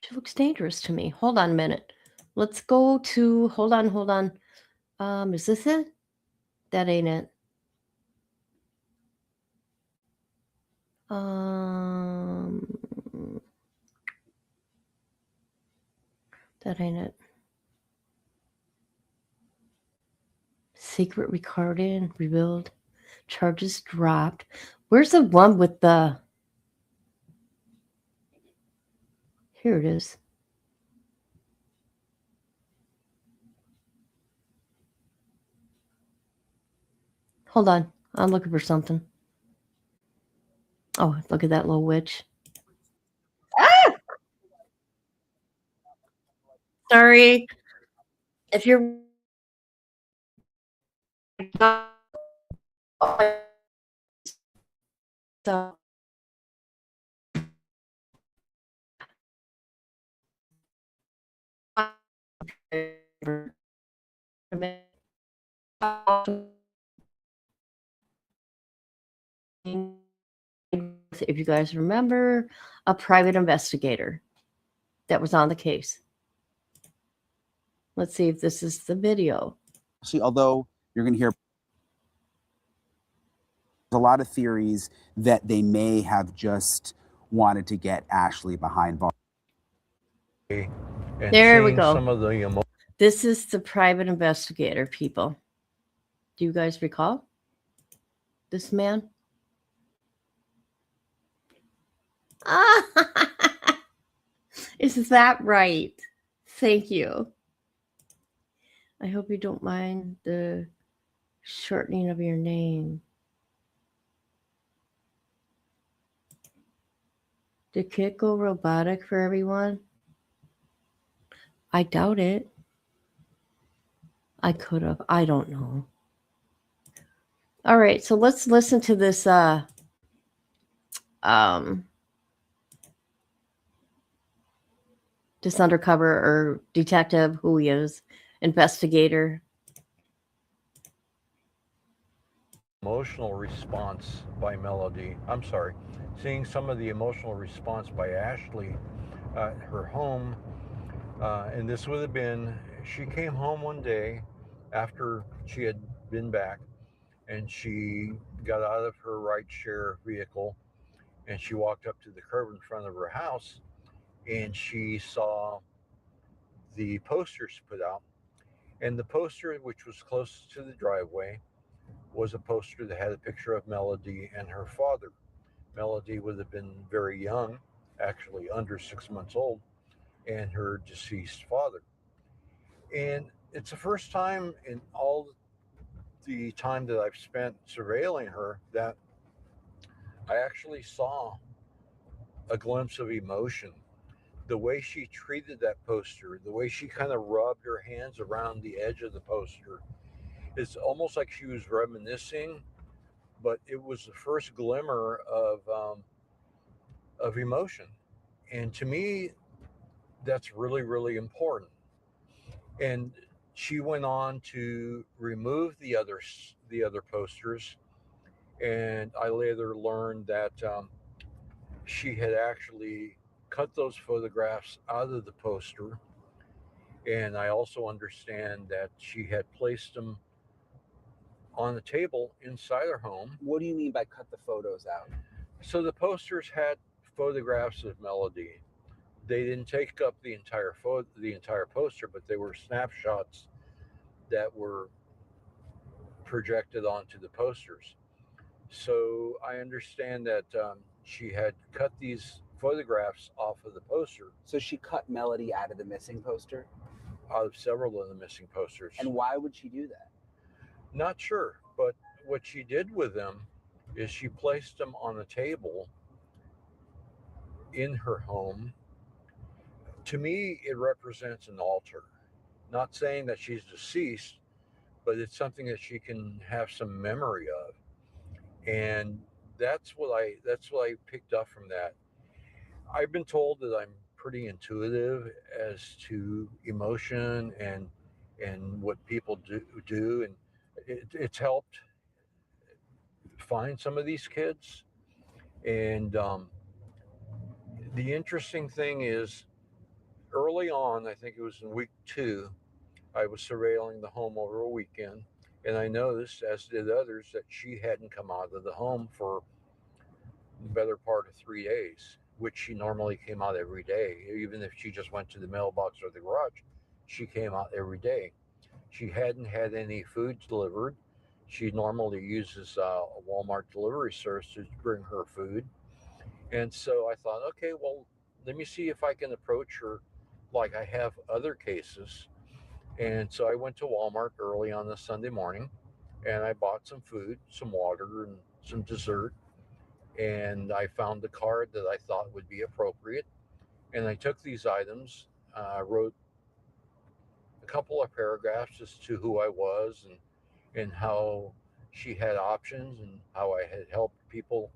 she looks dangerous to me. Hold on a minute. Let's go to, hold on. Is this it? That ain't it. That ain't it. Secret recording, revealed, charges dropped. Where's the one with the... Here it is. Hold on. I'm looking for something. Oh, look at that little witch. Ah! Sorry. If you're... So... If you guys remember, a private investigator that was on the case. Let's see if this is the video. Actually, although you're going to hear a lot of theories that they may have just wanted to get Ashlee behind bars. There we go. This is the private investigator, people. Do you guys recall this man? Is that right? Thank you. I hope you don't mind the shortening of your name. Did Kit go robotic for everyone? I doubt it. I could have. I don't know. All right, so let's listen to this this undercover or detective, who he is, investigator. Emotional response by Melodee. I'm sorry. Seeing some of the emotional response by Ashlee at her home. And this would have been, she came home one day after she had been back and she got out of her rideshare vehicle and she walked up to the curb in front of her house and she saw the posters put out And the poster, which was closest to the driveway, was a poster that had a picture of Melodee and her father. Melodee would have been very young, actually under 6 months old, and her deceased father. And it's the first time in all the time that I've spent surveilling her that I actually saw a glimpse of emotion. The way she treated that poster, the way she kind of rubbed her hands around the edge of the poster, it's almost like she was reminiscing, but it was the first glimmer of emotion. And to me, that's really, really important. And she went on to remove the other posters, and I later learned that she had actually cut those photographs out of the poster. And I also understand that she had placed them on the table inside her home. What do you mean by cut the photos out? So the posters had photographs of Melodee. They didn't take up the entire poster, but they were snapshots that were projected onto the posters. So I understand that she had cut these photographs off of the poster. So she cut Melodee out of the missing poster? Out of several of the missing posters. And why would she do that? Not sure, but what she did with them is she placed them on a table in her home. To me, it represents an altar. Not saying that she's deceased, but it's something that she can have some memory of. And that's what I picked up from that. I've been told that I'm pretty intuitive as to emotion and what people do, and it's helped find some of these kids. And the interesting thing is, early on, I think it was in week 2, I was surveilling the home over a weekend, and I noticed, as did others, that she hadn't come out of the home for the better part of 3 days, which she normally came out every day. Even if she just went to the mailbox or the garage, she came out every day. She hadn't had any food delivered. She normally uses a Walmart delivery service to bring her food. And so I thought, okay, well, let me see if I can approach her like I have other cases. And so I went to Walmart early on a Sunday morning, and I bought some food, some water, and some dessert. And I found the card that I thought would be appropriate. And I took these items, wrote a couple of paragraphs as to who I was and how she had options and how I had helped people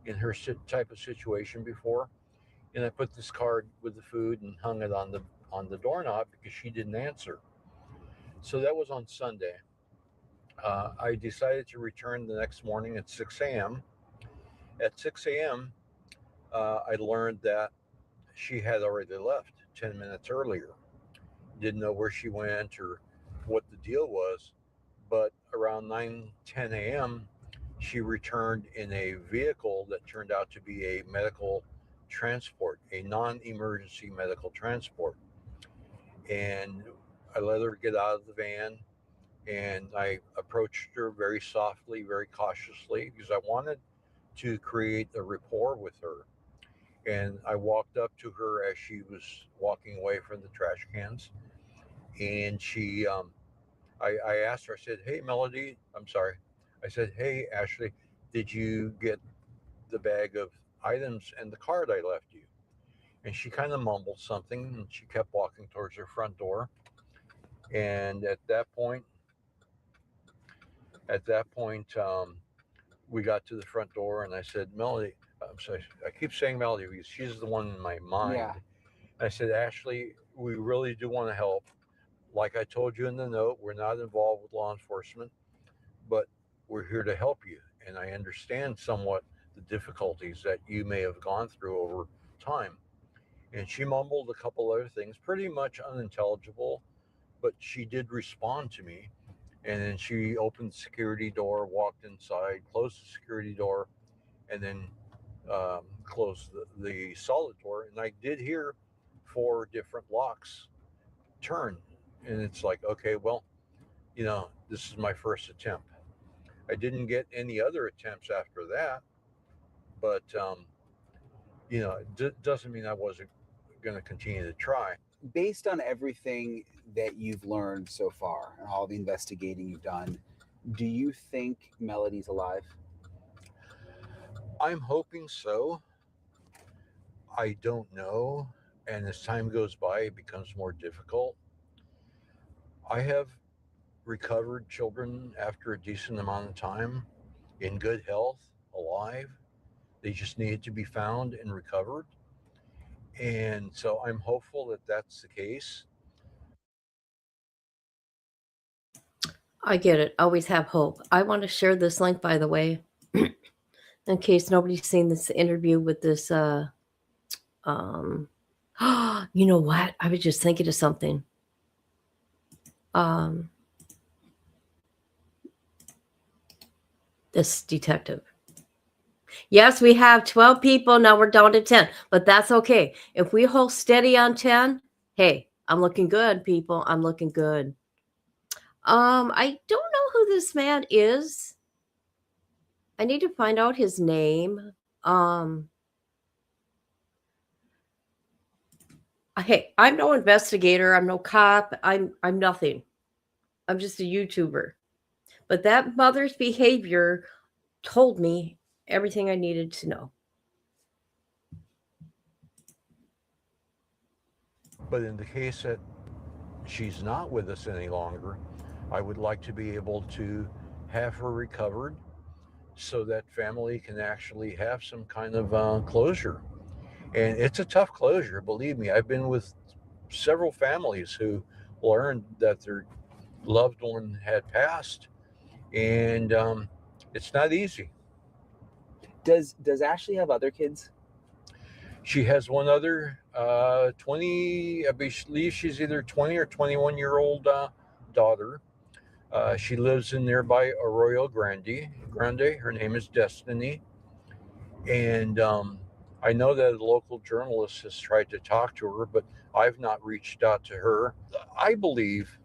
in her type of situation before. And I put this card with the food and hung it on the doorknob because she didn't answer. So that was on Sunday. I decided to return the next morning at 6 a.m. At 6 a.m., I learned that she had already left 10 minutes earlier. Didn't know where she went or what the deal was, but around 9:10 a.m., she returned in a vehicle that turned out to be a medical transport, a non-emergency medical transport. And I let her get out of the van, and I approached her very softly, very cautiously, because I wanted to create a rapport with her. And I walked up to her as she was walking away from the trash cans, and I asked her, I said, "Hey, Melodee," I'm sorry. I said, "Hey, Ashlee, did you get the bag of items and the card I left you?" And she kind of mumbled something, and she kept walking towards her front door. And at that point, we got to the front door, and I said, "Melodee," I'm sorry, I keep saying Melodee because she's the one in my mind. Yeah. I said, "Ashlee, we really do want to help. Like I told you in the note, we're not involved with law enforcement, but we're here to help you. And I understand somewhat the difficulties that you may have gone through over time." And she mumbled a couple other things, pretty much unintelligible, but she did respond to me. And then she opened the security door, walked inside, closed the security door, and then closed the solid door. And I did hear 4 different locks turn. And it's like, okay, well, this is my first attempt. I didn't get any other attempts after that, but it doesn't mean I wasn't going to continue to try. Based on everything that you've learned so far and all the investigating you've done, do you think Melodee's alive? I'm hoping so. I don't know. And as time goes by, it becomes more difficult. I have recovered children after a decent amount of time in good health, alive. They just needed to be found and recovered. And so I'm hopeful that that's the case. I get it. Always have hope. I want to share this link, by the way, in case nobody's seen this interview with this. You know what? I was just thinking of something. This detective. Yes, we have 12 people. Now we're down to 10, but that's okay. If we hold steady on 10, hey, I'm looking good, people. I'm looking good. I don't know who this man is. I need to find out his name. Hey, I'm no investigator. I'm no cop. I'm nothing. I'm just a YouTuber. But that mother's behavior told me everything I needed to know. But in the case that she's not with us any longer, I would like to be able to have her recovered so that family can actually have some kind of closure. And it's a tough closure, believe me. I've been with several families who learned that their loved one had passed, and it's not easy. Does Ashlee have other kids? She has one other 20, I believe she's either 20 or 21-year-old daughter. She lives in nearby Arroyo Grande. Her name is Destiny. And I know that a local journalist has tried to talk to her, but I've not reached out to her. I believe,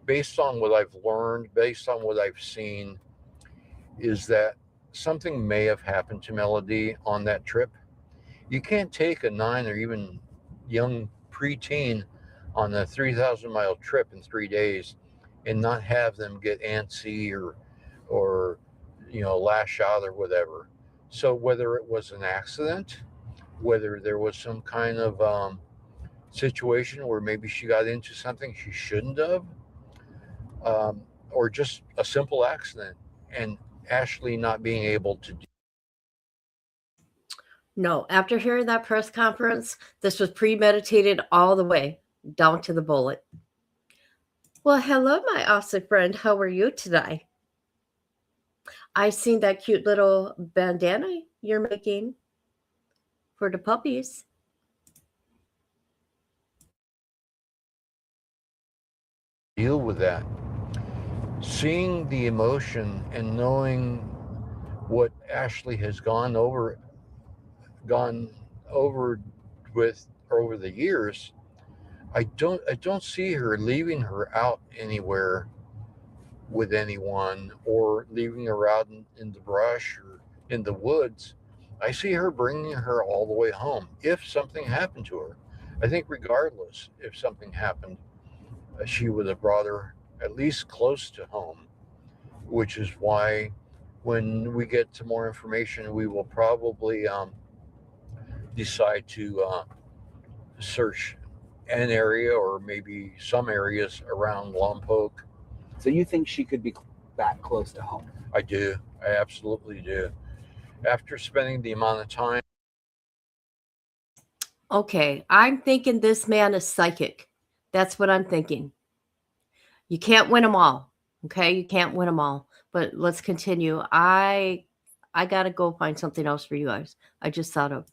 based on what I've learned, based on what I've seen, is that something may have happened to Melodee on that trip. You can't take a 9 or even young preteen on a 3,000-mile trip in 3 days and not have them get antsy or lash out or whatever. So whether it was an accident, whether there was some kind of situation where maybe she got into something she shouldn't have, or just a simple accident, and Ashlee not being able to do. No, after hearing that press conference, this was premeditated all the way down to the bullet. Well, hello, my awesome friend. How are you today? I seen that cute little bandana you're making for the puppies. Deal with that. Seeing the emotion and knowing what Ashlee has gone over with over the years, I don't see her leaving her out anywhere with anyone or leaving her out in the brush or in the woods. I see her bringing her all the way home if something happened to her. I think regardless if something happened, she would have brought her at least close to home, which is why when we get to more information, we will probably decide to search an area or maybe some areas around Lompoc. So you think she could be that close to home? I do. I absolutely do. After spending the amount of time. Okay, I'm thinking this man is psychic. That's what I'm thinking. You can't win them all. Okay, you can't win them all. But let's continue. I got to go find something else for you guys. I just thought of.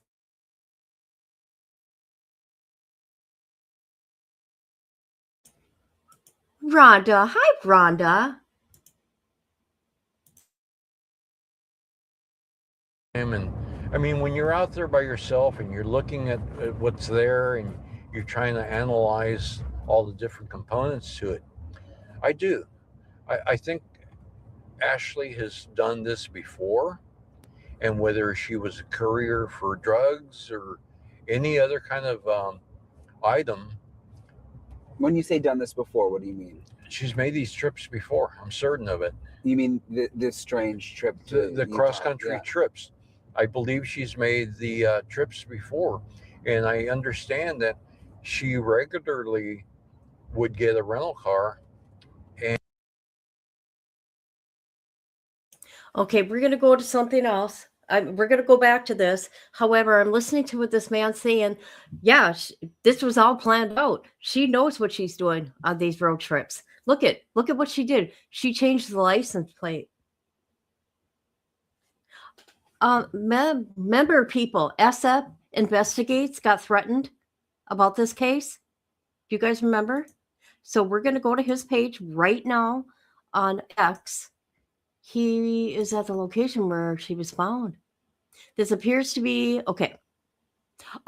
Rhonda. Hi, Rhonda. And I mean, when you're out there by yourself and you're looking at what's there and you're trying to analyze all the different components to it, I do. I think Ashlee has done this before, and whether she was a courier for drugs or any other kind of item, When you say done this before, what do you mean? she's made these trips before. I'm certain of it. You mean this strange trip to The Utah? cross country Yeah. trips. I believe she's made the trips before, and I understand that she regularly would get a rental car. And Okay, we're going to go to something else. We're going to go back to this. However, I'm listening to what this man's saying. Yeah, this was all planned out. She knows what she's doing on these road trips. Look at what she did. She changed the license plate. Member people, SF Investigates got threatened about this case. Do you guys remember? So we're going to go to his page right now on X. He is at the location where she was found. This appears to be, okay.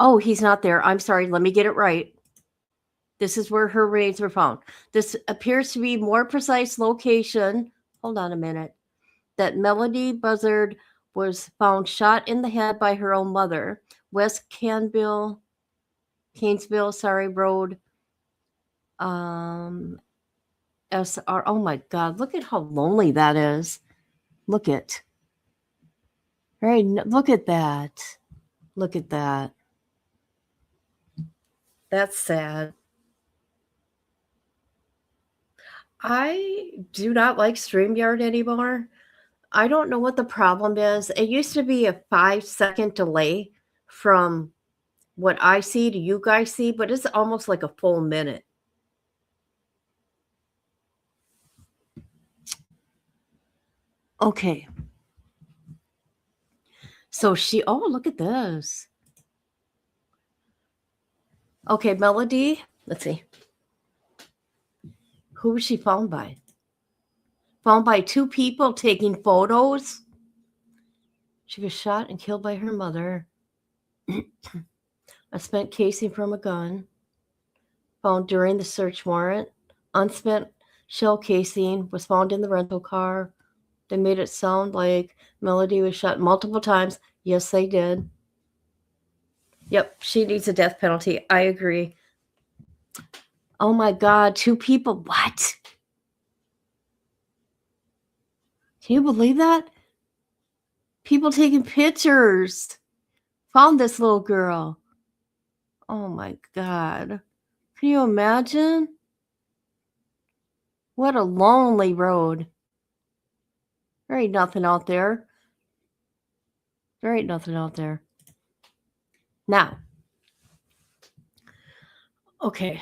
Oh, he's not there. I'm sorry. Let me get it right. This is where her remains were found. This appears to be more precise location. Hold on a minute. That Melodee Buzzard was found shot in the head by her own mother. West Canesville, Road. SR. Oh my God. Look at how lonely that is. Look at. Right. Look at that. Look at that. That's sad. I do not like StreamYard anymore. I don't know what the problem is. It used to be a 5-second delay from what I see to you guys see, but it's almost like a full minute. Okay. So look at this. Okay, Melodee. Let's see. Who was she found by? Found by 2 people taking photos. She was shot and killed by her mother. A spent casing from a gun found during the search warrant. Unspent shell casing was found in the rental car. They made it sound like Melodee was shot multiple times. Yes, they did. Yep, she needs a death penalty. I agree. Oh my God, 2 people. What? Can you believe that? People taking pictures. Found this little girl. Oh my God. Can you imagine? What a lonely road. There ain't nothing out there. There ain't nothing out there. Now. Okay.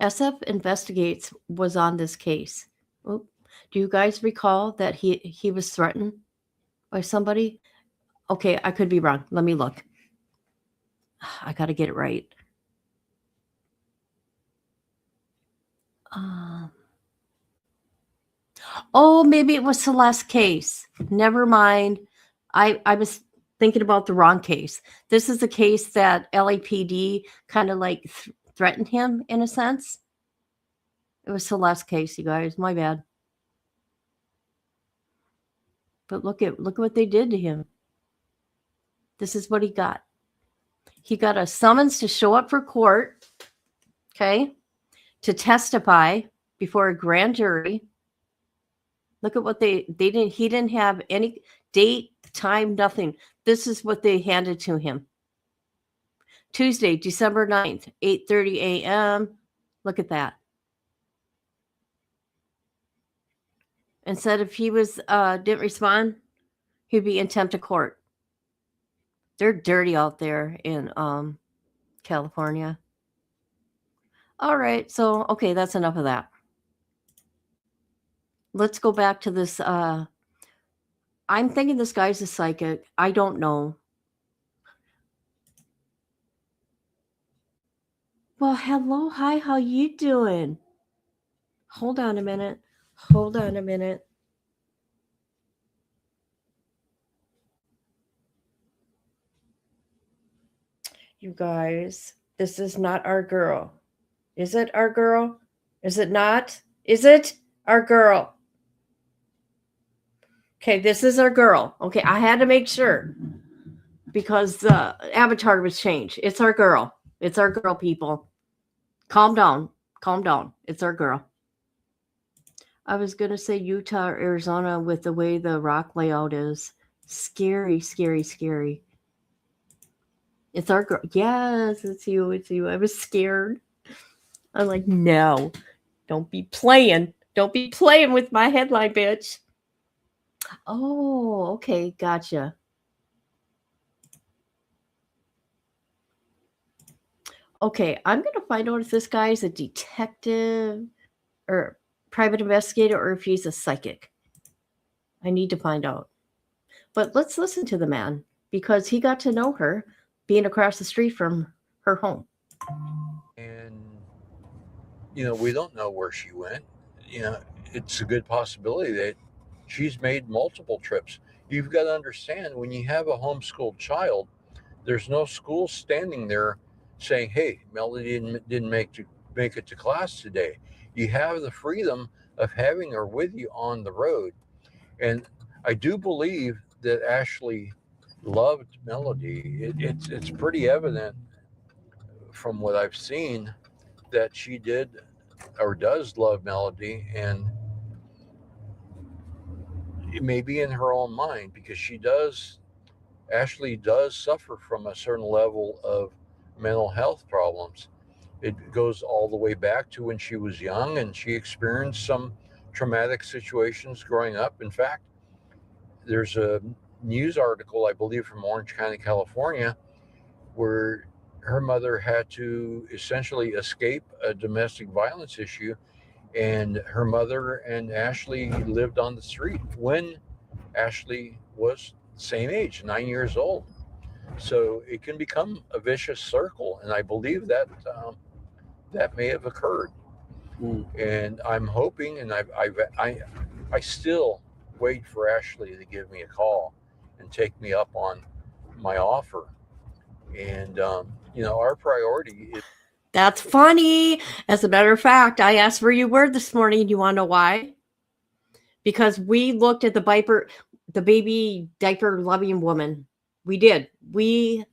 SF Investigates was on this case. Oh, do you guys recall that he was threatened by somebody? Okay, I could be wrong. Let me look. I got to get it right. Oh, maybe it was Celeste's case. Never mind. I was thinking about the wrong case. This is a case that LAPD kind of like threatened him in a sense. It was Celeste's case, you guys. My bad. But look at what they did to him. This is what he got. He got a summons to show up for court, okay, to testify before a grand jury. Look at what they didn't. He didn't have any date, time, nothing. This is what they handed to him. Tuesday, December 9th, 8:30 a.m. Look at that. And said if he didn't respond, he'd be in contempt of court. They're dirty out there in California. All right, so okay, that's enough of that. Let's go back to this. I'm thinking this guy's a psychic. I don't know. Well, hello, hi, how you doing? Hold on a minute. Hold on a minute. You guys, this is not our girl. Is it our girl? Is it not? Is it our girl? Okay, this is our girl. Okay, I had to make sure because the avatar was changed. It's our girl. It's our girl, people. Calm down. Calm down. It's our girl. I was going to say Utah or Arizona with the way the rock layout is. Scary, scary, scary. It's our girl. Yes, it's you. It's you. I was scared. I'm like, no, don't be playing. Don't be playing with my headline, bitch. Oh, okay. Gotcha. Okay, I'm going to find out if this guy is a detective or private investigator or if he's a psychic. I need to find out. But let's listen to the man because he got to know her being across the street from her home. And, we don't know where she went. It's a good possibility that she's made multiple trips. You've got to understand when you have a homeschooled child, there's no school standing there saying, hey, Melodee didn't make it to class today. You have the freedom of having her with you on the road. And I do believe that Ashlee loved Melodee. It's pretty evident from what I've seen that she did or does love Melodee, and it may be in her own mind because Ashlee does suffer from a certain level of mental health problems. It goes all the way back to when she was young and she experienced some traumatic situations growing up. In fact, there's a news article, I believe, from Orange County, California, where her mother had to essentially escape a domestic violence issue, and her mother and Ashlee lived on the street when Ashlee was the same age, 9 years old. So it can become a vicious circle, and I believe that that may have occurred. And I'm hoping, and I still wait for Ashlee to give me a call and take me up on my offer. And our priority is. That's funny. As a matter of fact, I asked where you were this morning. You want to know why? Because we looked at the baby diaper loving woman. We did. We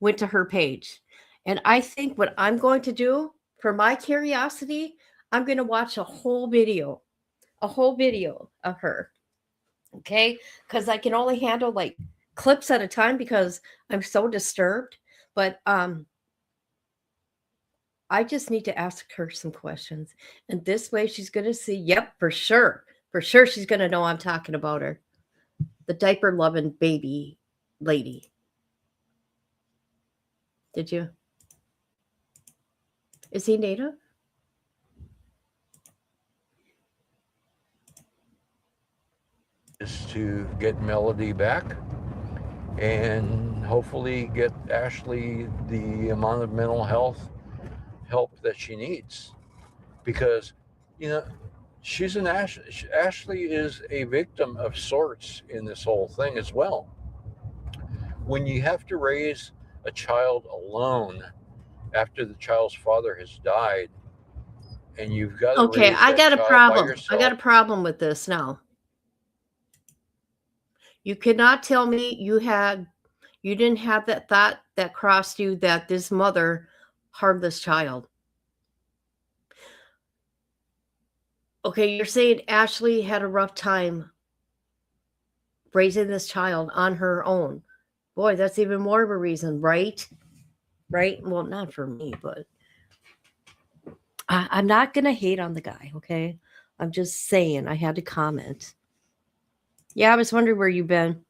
went to her page. And I think what I'm going to do for my curiosity, I'm going to watch a whole video of her. Okay? Because I can only handle like clips at a time because I'm so disturbed. But I just need to ask her some questions. And this way she's going to see, yep, for sure. For sure she's going to know I'm talking about her. The diaper loving baby lady. Did you? Is he native? Is to get Melodee back and hopefully get Ashlee the amount of mental health help that she needs, because she's Ashlee is a victim of sorts in this whole thing as well. When you have to raise a child alone after the child's father has died, and you've got to okay, raise I that got a child problem. by yourself. I got a problem with this now. You cannot tell me you didn't have that thought that crossed you that this mother harmed this child. Okay, you're saying Ashlee had a rough time raising this child on her own. Boy, that's even more of a reason, right? Right? Well, not for me, but I'm not going to hate on the guy, okay? I'm just saying I had to comment. Yeah, I was wondering where you've been.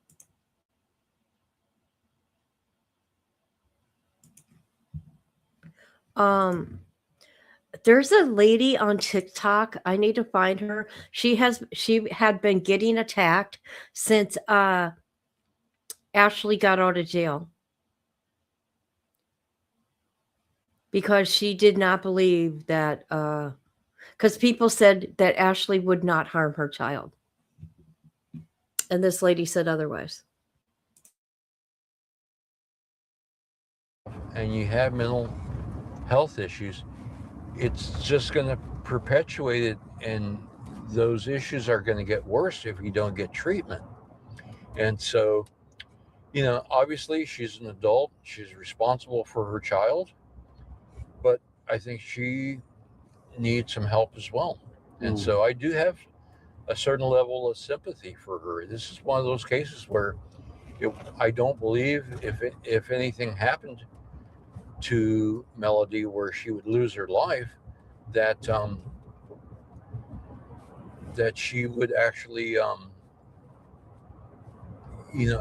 There's a lady on TikTok. I need to find her. She had been getting attacked since Ashlee got out of jail because she did not believe that because people said that Ashlee would not harm her child. And this lady said otherwise. And you have mental health issues, it's just going to perpetuated, and those issues are going to get worse if you don't get treatment. And so, obviously she's an adult, she's responsible for her child, but I think she needs some help as well. And so I do have a certain level of sympathy for her. This is one of those cases where I don't believe if anything happened to Melodee where she would lose her life, that that she would actually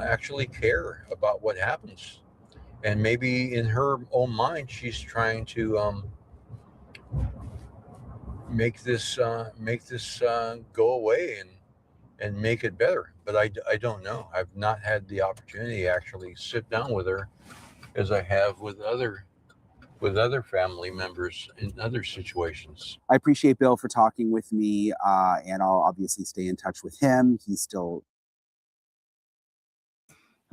actually care about what happens. And maybe in her own mind, she's trying to make this go away and make it better. But I don't know. I've not had the opportunity to actually sit down with her as I have with other family members in other situations. I appreciate Bill for talking with me, and I'll obviously stay in touch with him. He's still...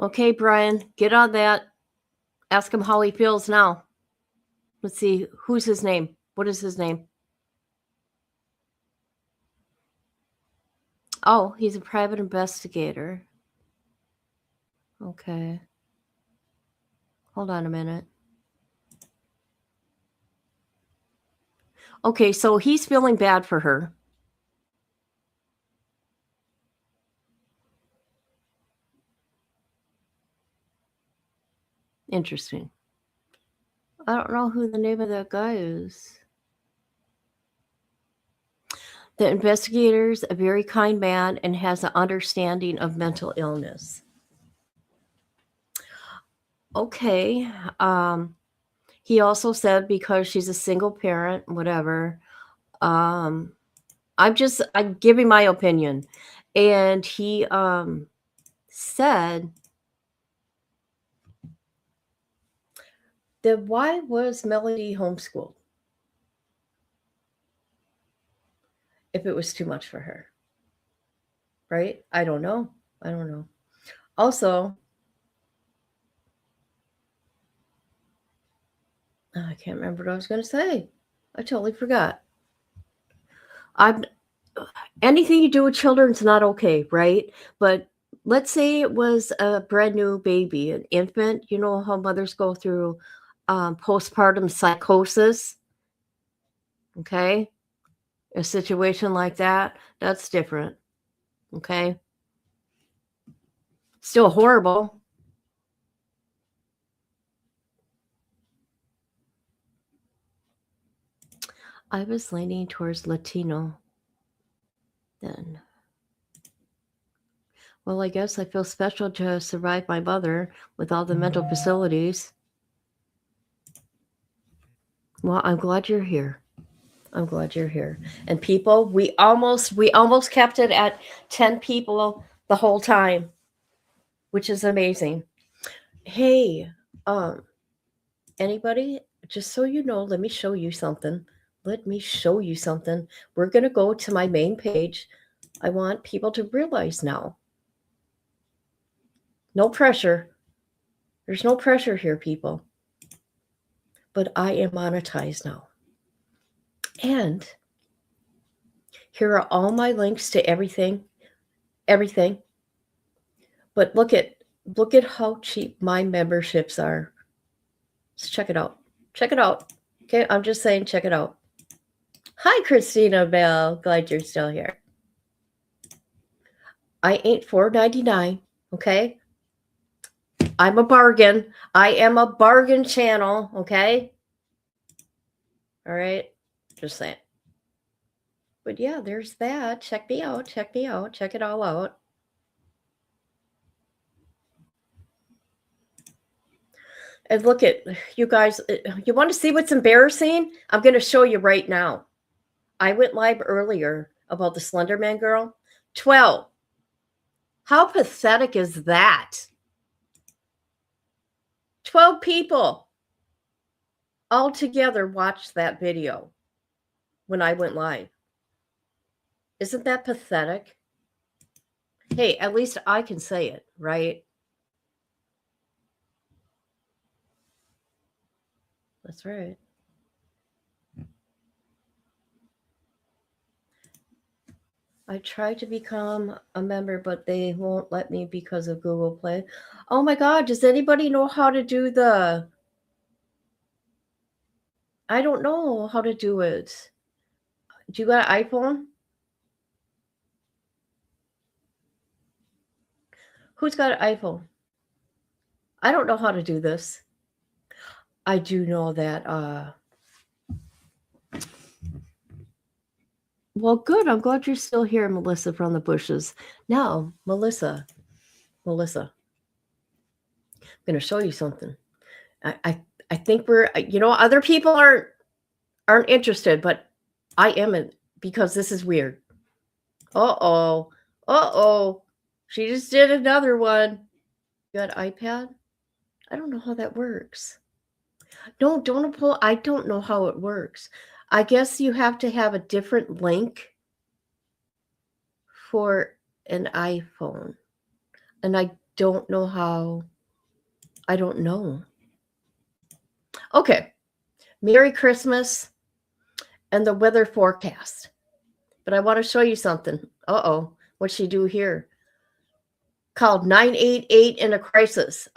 Okay, Brian, get on that. Ask him how he feels now. Let's see. Who's his name? What is his name? Oh, he's a private investigator. Okay. Hold on a minute. Okay, so he's feeling bad for her. Interesting. I don't know who the name of that guy is. The investigator's a very kind man and has an understanding of mental illness. Okay. He also said because she's a single parent, whatever. I'm giving my opinion. And he said that why was Melodee homeschooled if it was too much for her? Right? I don't know. Also, I can't remember what I was going to say. I totally forgot. Anything you do with children's not okay, right? But let's say it was a brand new baby, an infant. You know how mothers go through postpartum psychosis? Okay? A situation like that, that's different. Okay? Still horrible. I was leaning towards Latino then. Well, I guess I feel special to survive my mother with all the mental facilities. Well, I'm glad you're here. And people, we almost kept it at 10 people the whole time, which is amazing. Hey, anybody, just so you know, let me show you something. We're going to go to my main page. I want people to realize now. No pressure. There's no pressure here, people. But I am monetized now. And here are all my links to everything. But look at how cheap my memberships are. Let's check it out. Okay, I'm just saying, check it out. Hi, Christina Bell. Glad you're still here. I ain't $4.99. Okay. I'm a bargain. I am a bargain channel. Okay. All right. Just saying. But yeah, there's that. Check me out. Check it all out. And look at, you guys, you want to see what's embarrassing? I'm going to show you right now. I went live earlier about the Slender Man girl. 12. How pathetic is that? 12 people all together watched that video when I went live. Isn't that pathetic? Hey, at least I can say it, right? That's right. I tried to become a member, but they won't let me because of Google Play. Oh my God, does anybody know how to do the... I don't know how to do it. Do you got an iPhone? Who's got an iPhone? I don't know how to do this. I do know that well, good. I'm glad you're still here, Melissa from the bushes. Now, Melissa, I'm going to show you something. I think we're, other people aren't interested, but I am, because this is weird. Uh-oh. She just did another one. You got an iPad? I don't know how that works. No, don't pull. I don't know how it works. I guess you have to have a different link for an iPhone. And I don't know how. I don't know. Okay. Merry Christmas and the weather forecast. But I want to show you something. Uh-oh. What'd she do here? Called 988 in a crisis.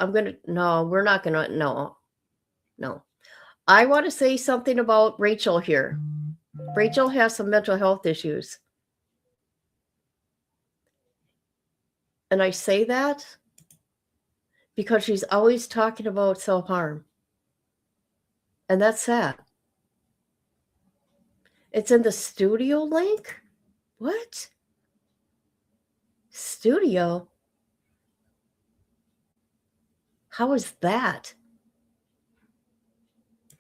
No, we're not going to. No. I want to say something about Rachel here. Rachel has some mental health issues. And I say that because she's always talking about self-harm. And that's sad. It's in the studio link? What? Studio? How is that?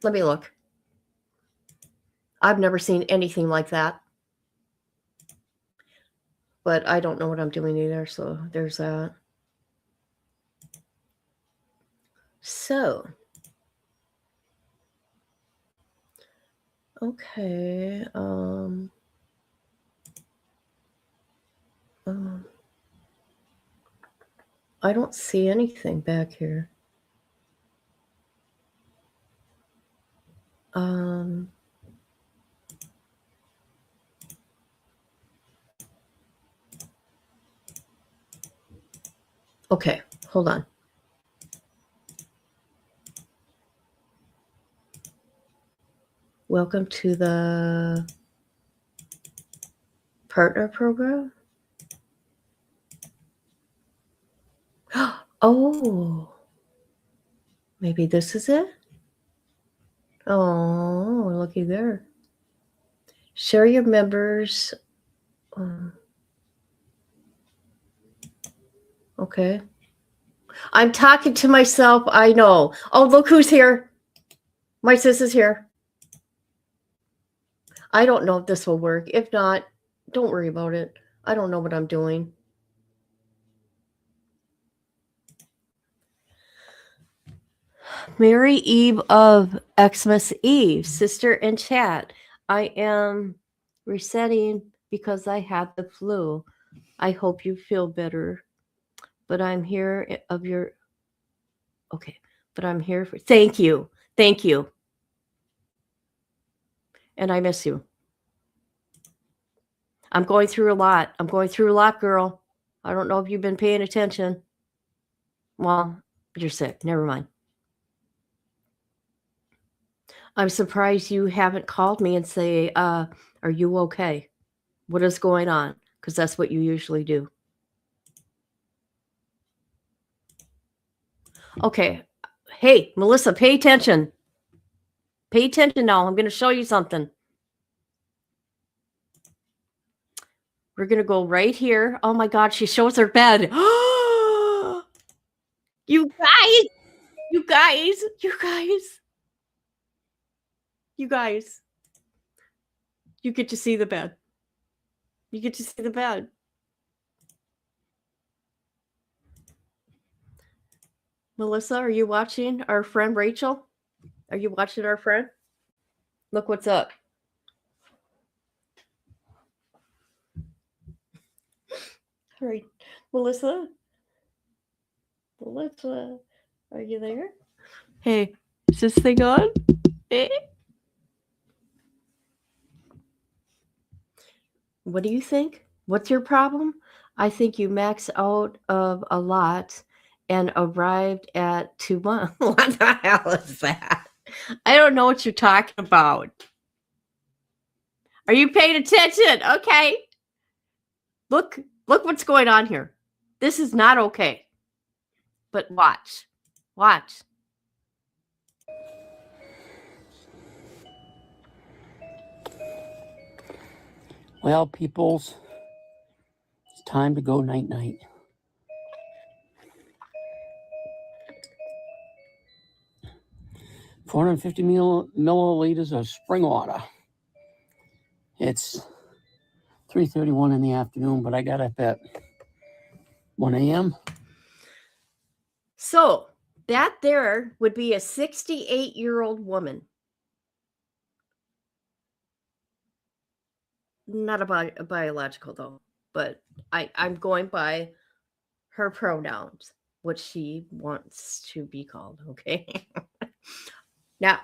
Let me look. I've never seen anything like that. But I don't know what I'm doing either, so there's that. So, okay. I don't see anything back here. Okay, hold on. Welcome to the partner program. Oh, maybe this is it? Oh, looky there. Share your members. Okay. I'm talking to myself. I know. Oh, look who's here. My sis is here. I don't know if this will work. If not, don't worry about it. I don't know what I'm doing. Merry Eve of Xmas Eve, sister in chat. I am resetting because I had the flu. I hope you feel better. But I'm here of your... Okay. But I'm here for... Thank you. Thank you. And I miss you. I'm going through a lot, girl. I don't know if you've been paying attention. Well, you're sick. Never mind. I'm surprised you haven't called me and say, are you okay? What is going on? Because that's what you usually do. Okay. Hey, Melissa, pay attention. Pay attention now. I'm going to show you something. We're going to go right here. Oh my God, she shows her bed. You guys. You get to see the bed. Melissa, are you watching our friend Rachel? Are you watching our friend? Look what's up. All right, Melissa, are you there? Hey, is this thing on? What do you think? What's your problem? I think you max out of a lot and arrived at 2 months. What the hell is that? I don't know what you're talking about. Are you paying attention? Okay. Look what's going on here. This is not okay. But watch. Watch. Well, peoples, it's time to go night-night. $450 milliliters of spring water. It's 3:31 in the afternoon, but I got up at 1 a.m. So that there would be a 68-year-old woman. Not a biological though, but I'm going by her pronouns, what she wants to be called. Okay. Now,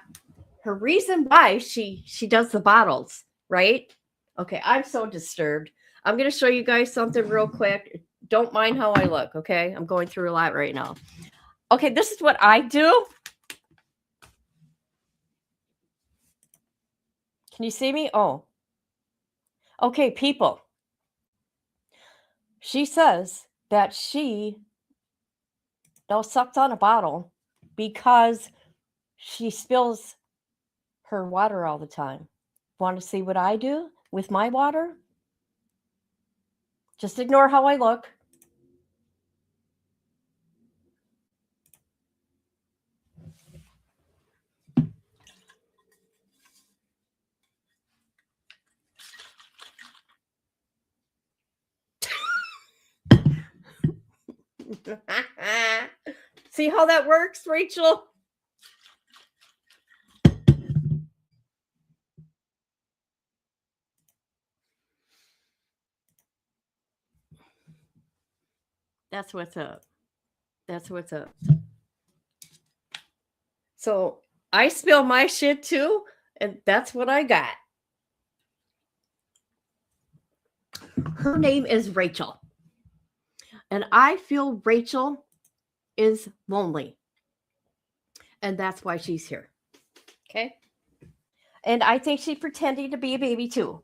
her reason why she does the bottles, right? Okay, I'm so disturbed. I'm going to show you guys something real quick. Don't mind how I look, okay? I'm going through a lot right now. Okay, this is what I do. Can you see me? Oh. Okay, people. She says that she sucks on a bottle because she spills her water all the time. Want to see what I do with my water? Just ignore how I look. See how that works, Rachel? That's what's up. That's what's up. So I spill my shit too, and that's what I got. Her name is Rachel. And I feel Rachel is lonely. And that's why she's here. Okay? And I think she's pretending to be a baby too.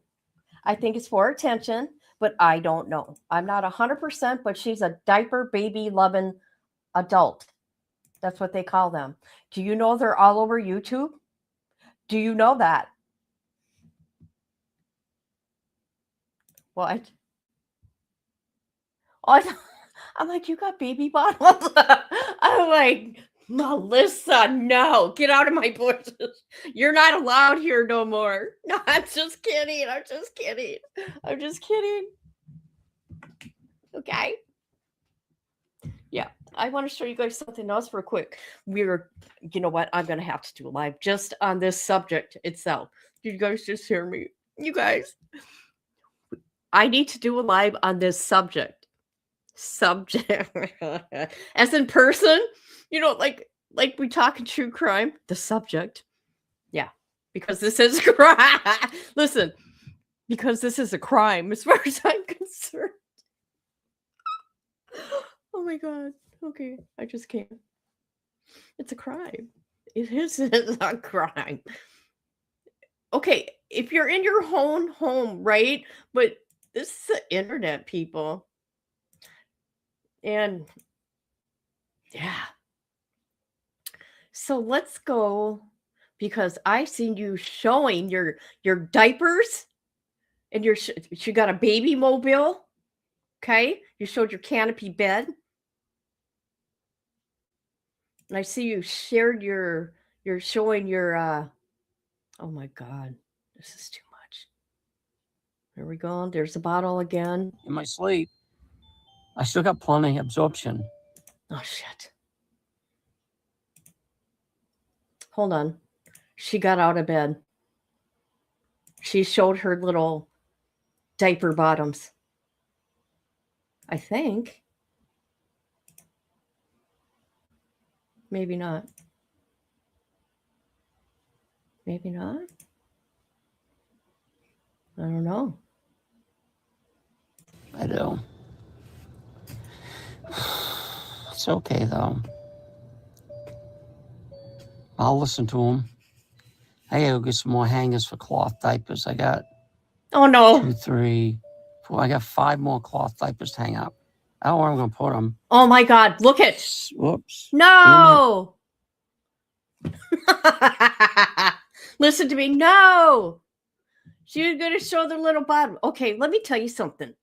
I think it's for attention, but I don't know. I'm not 100%, but she's a diaper baby loving adult. That's what they call them. Do you know they're all over YouTube? Do you know that? What? Oh, I'm like, you got baby bottles? I'm like, Melissa, no, get out of my bushes. You're not allowed here no more. No, I'm just kidding. I'm just kidding. I'm just kidding. Okay. Yeah, I want to show you guys something else real quick. You know what? I'm going to have to do a live just on this subject itself. Did you guys just hear me? You guys, I need to do a live on this subject. As in person, like we talk in true crime, the subject. Yeah, because this is a crime. Listen, because this is a crime as far as I'm concerned. Oh my God. Okay, I just can't. It's a crime. It is a crime. Okay, if you're in your own home, right? But this is the internet, people. And yeah. So let's go, because I seen you showing your diapers and you got a baby mobile. Okay? You showed your canopy bed. And I see you shared you're showing your oh my God. This is too much. There we go. There's the bottle again. In my sleep, I still got plenty absorption. Oh shit. Hold on. She got out of bed. She showed her little diaper bottoms. I think. Maybe not. Maybe not. I don't know. I do. It's okay, though. I'll listen to them. I gotta go get some more hangers for cloth diapers. I got Oh no. 2, 3, 4. I got 5 more cloth diapers to hang up. I don't know where I'm gonna put them. Oh my God. Look at. Whoops. No. Listen to me. No. She was going to show the little bottom. Okay, let me tell you something.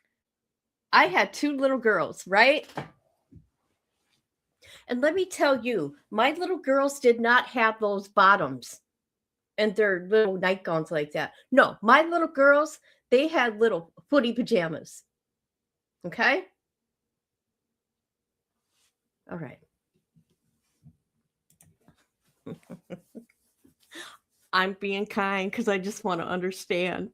I had 2 little girls, right? And let me tell you, my little girls did not have those bottoms and their little nightgowns like that. No, my little girls, they had little footy pajamas. Okay? All right. I'm being kind because I just want to understand.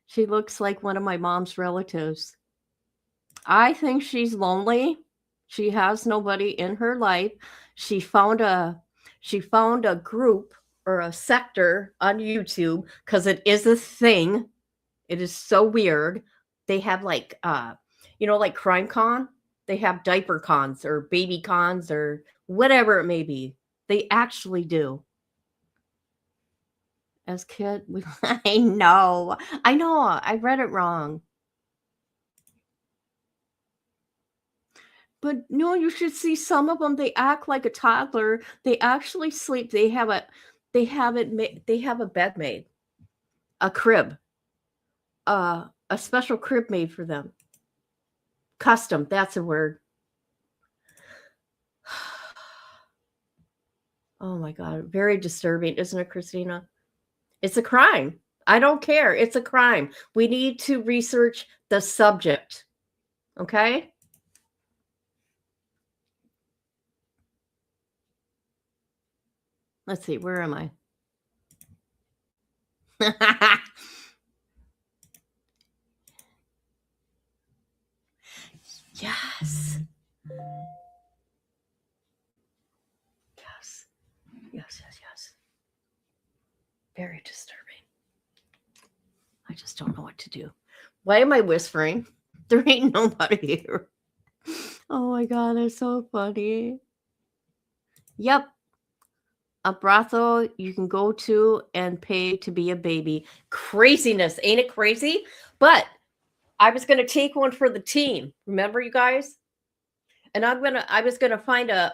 She looks like one of my mom's relatives. I think she's lonely. She has nobody in her life. She found a group or a sector on YouTube because it is a thing. It is so weird. They have like like Crime Con. They have diaper cons or baby cons or whatever it may be. They actually do. As kid, I know. I read it wrong. But no, you should see some of them. They act like a toddler. They actually sleep. They have a bed made, a crib, a special crib made for them. Custom. That's a word. Oh my God. Very disturbing, isn't it, Christina? It's a crime. I don't care. It's a crime. We need to research the subject. Okay? Let's see. Where am I? Yes. Yes. Yes, yes, yes. Very disturbing. I just don't know what to do. Why am I whispering? There ain't nobody here. Oh my God, that's so funny. Yep. A brothel you can go to and pay to be a baby. Craziness. Ain't it crazy? But I was going to take one for the team. Remember, you guys? And I was going to find a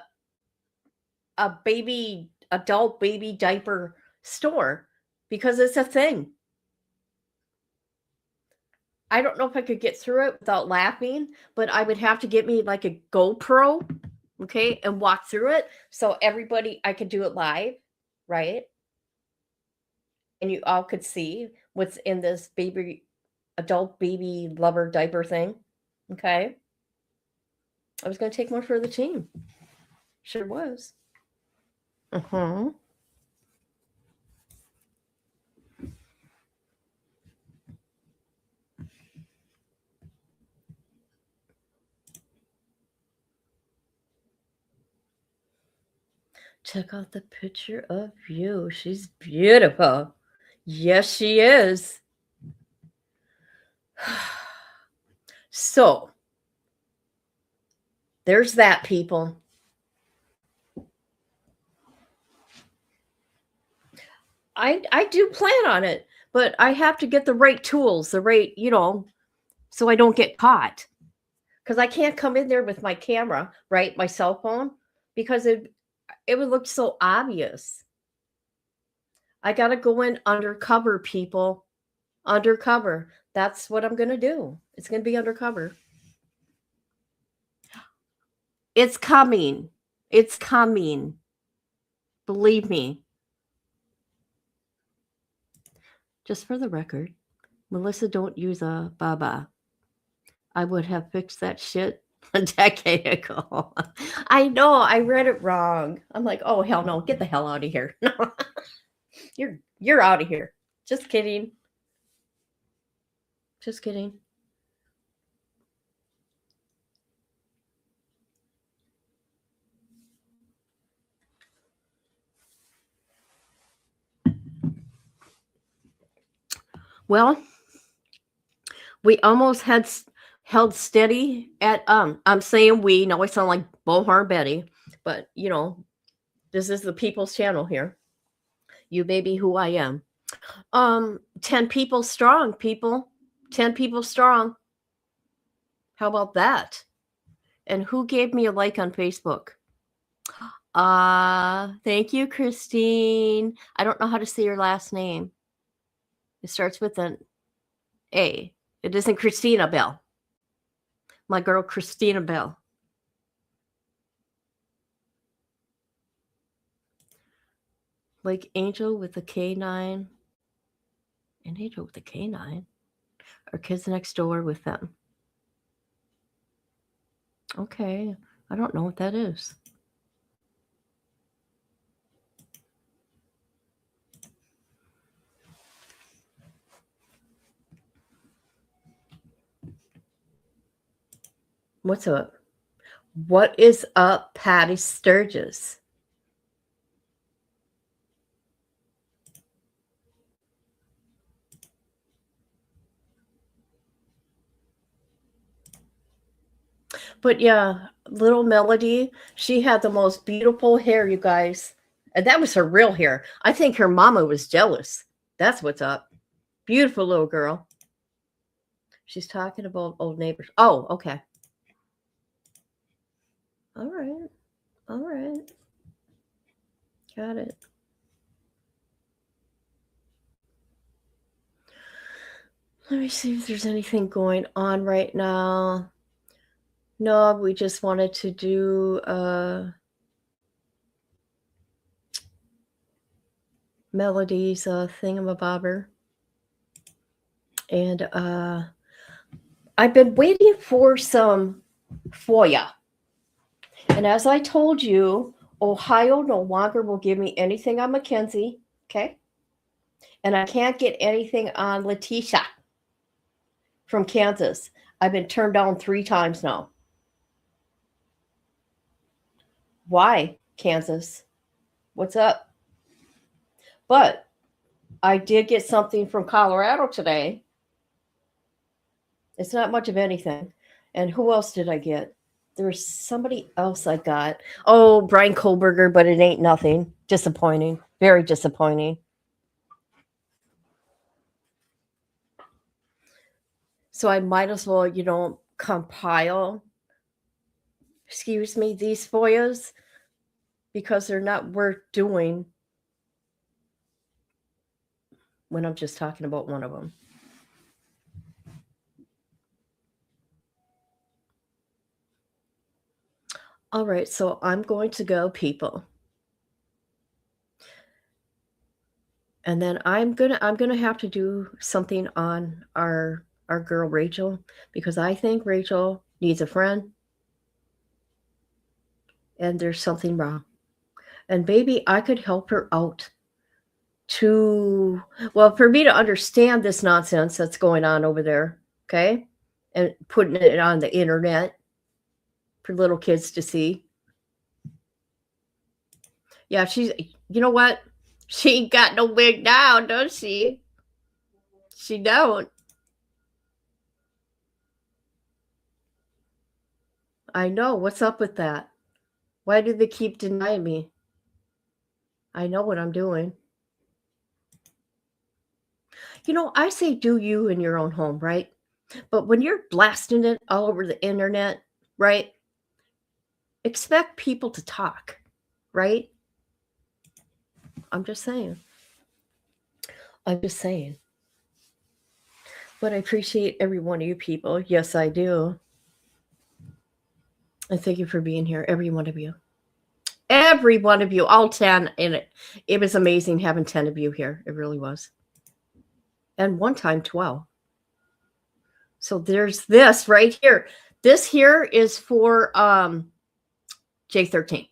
adult baby diaper store because it's a thing. I don't know if I could get through it without laughing, but I would have to get me like a GoPro, okay, and walk through it so I could do it live, right? And you all could see what's in this adult baby lover diaper thing, okay? I was going to take one for the team. Sure was. Uh-huh. Check out the picture of you. She's beautiful. Yes, she is. So, there's that, people. I do plan on it, but I have to get the right tools, the right, so I don't get caught. Because I can't come in there with my camera, right? My cell phone, because it would look so obvious. I got to go in undercover, people. Undercover. That's what I'm going to do. It's going to be undercover. It's coming. It's coming. Believe me. Just for the record, Melissa, don't use a baba. I would have fixed that shit a decade ago. I know. I read it wrong. I'm like, oh, hell no. Get the hell out of here. No. You're out of here. Just kidding. Just kidding. Well, we almost had held steady at I'm saying we, now I sound like Bullhorn Betty, but you know, this is the people's channel here. You may be who I am. 10 people strong, people. 10 people strong. How about that? And who gave me a like on Facebook? Thank you, Christine. I don't know how to say your last name. It starts with an A. It isn't Christina Bell. My girl, Christina Bell. Like Angel with a K9. And Angel with a K9. Or Kids Next Door with them. Okay. I don't know what that is. What's up? What is up, Patty Sturgis? But yeah, little Melodee, she had the most beautiful hair, you guys. And that was her real hair. I think her mama was jealous. That's what's up. Beautiful little girl. She's talking about old neighbors. Oh, okay. All right. All right. Got it. Let me see if there's anything going on right now. No, we just wanted to do Melodee's thingamabobber. And I've been waiting for some FOIA. And as I told you, Ohio no longer will give me anything on Mackenzie, okay? And I can't get anything on Letitia from Kansas. I've been turned down 3 times now. Why, Kansas? What's up? But I did get something from Colorado today. It's not much of anything. And who else did I get? There was somebody else I got. Oh, Brian Kohlberger, but it ain't nothing. Disappointing. Very disappointing. So I might as well, you know, compile, excuse me, these FOIAs because they're not worth doing when I'm just talking about one of them. All right, so I'm going to go, people. And then I'm gonna have to do something on our girl Rachel, because I think Rachel needs a friend. And there's something wrong. And maybe I could help her out to, well, for me to understand this nonsense that's going on over there, okay? And putting it on the internet for little kids to see. Yeah, she's, you know what? She ain't got no wig now, does she? She don't. I know. What's up with that? Why do they keep denying me? I know what I'm doing. You know, I say do you in your own home, right? But when you're blasting it all over the internet, right? Expect people to talk, right? I'm just saying. I'm just saying. But I appreciate every one of you people. Yes, I do. And thank you for being here, every one of you. Every one of you, all 10 in it. It was amazing having 10 of you here. It really was. And one time 12. So there's this right here. This here is for J13.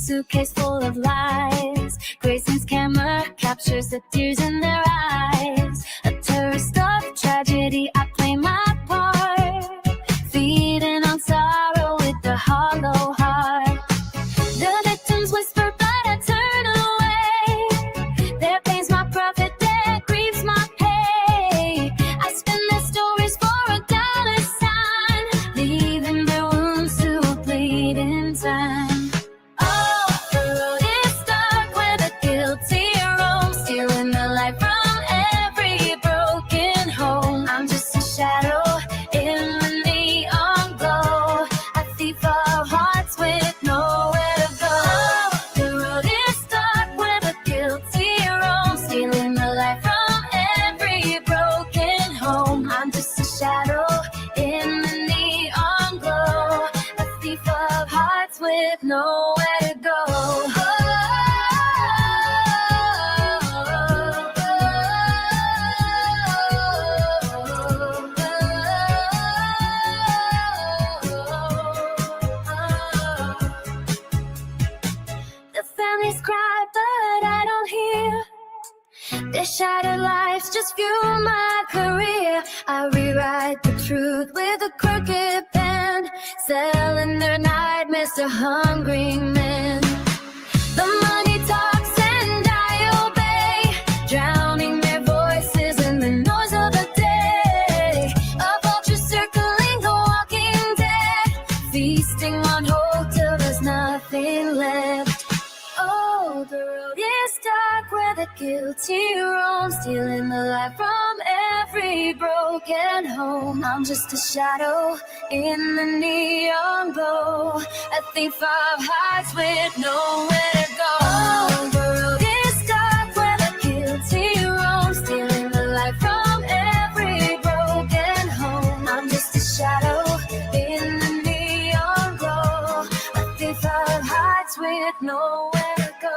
Suitcase full of lies. Grayson's camera captures the tears in their eyes. A tourist of tragedy, I play my part. with nowhere to go. The families cry, but I don't hear. Their shattered lives just fuel my career. I rewrite the truth with a crooked pen, selling their nightmares to hungry men. The money talks and I obey, drowning their voices in the noise of the day. A vulture circling the walking dead, feasting on hope till there's nothing left. Oh, the road is dark where the guilty roam, stealing the light from every broken home. I'm just a shadow in the neon glow, a thief of hearts with nowhere to go. Oh, the road is dark where the guilty roam, stealing the light from every broken home. I'm just a shadow in the neon glow, a thief of hearts with nowhere to go.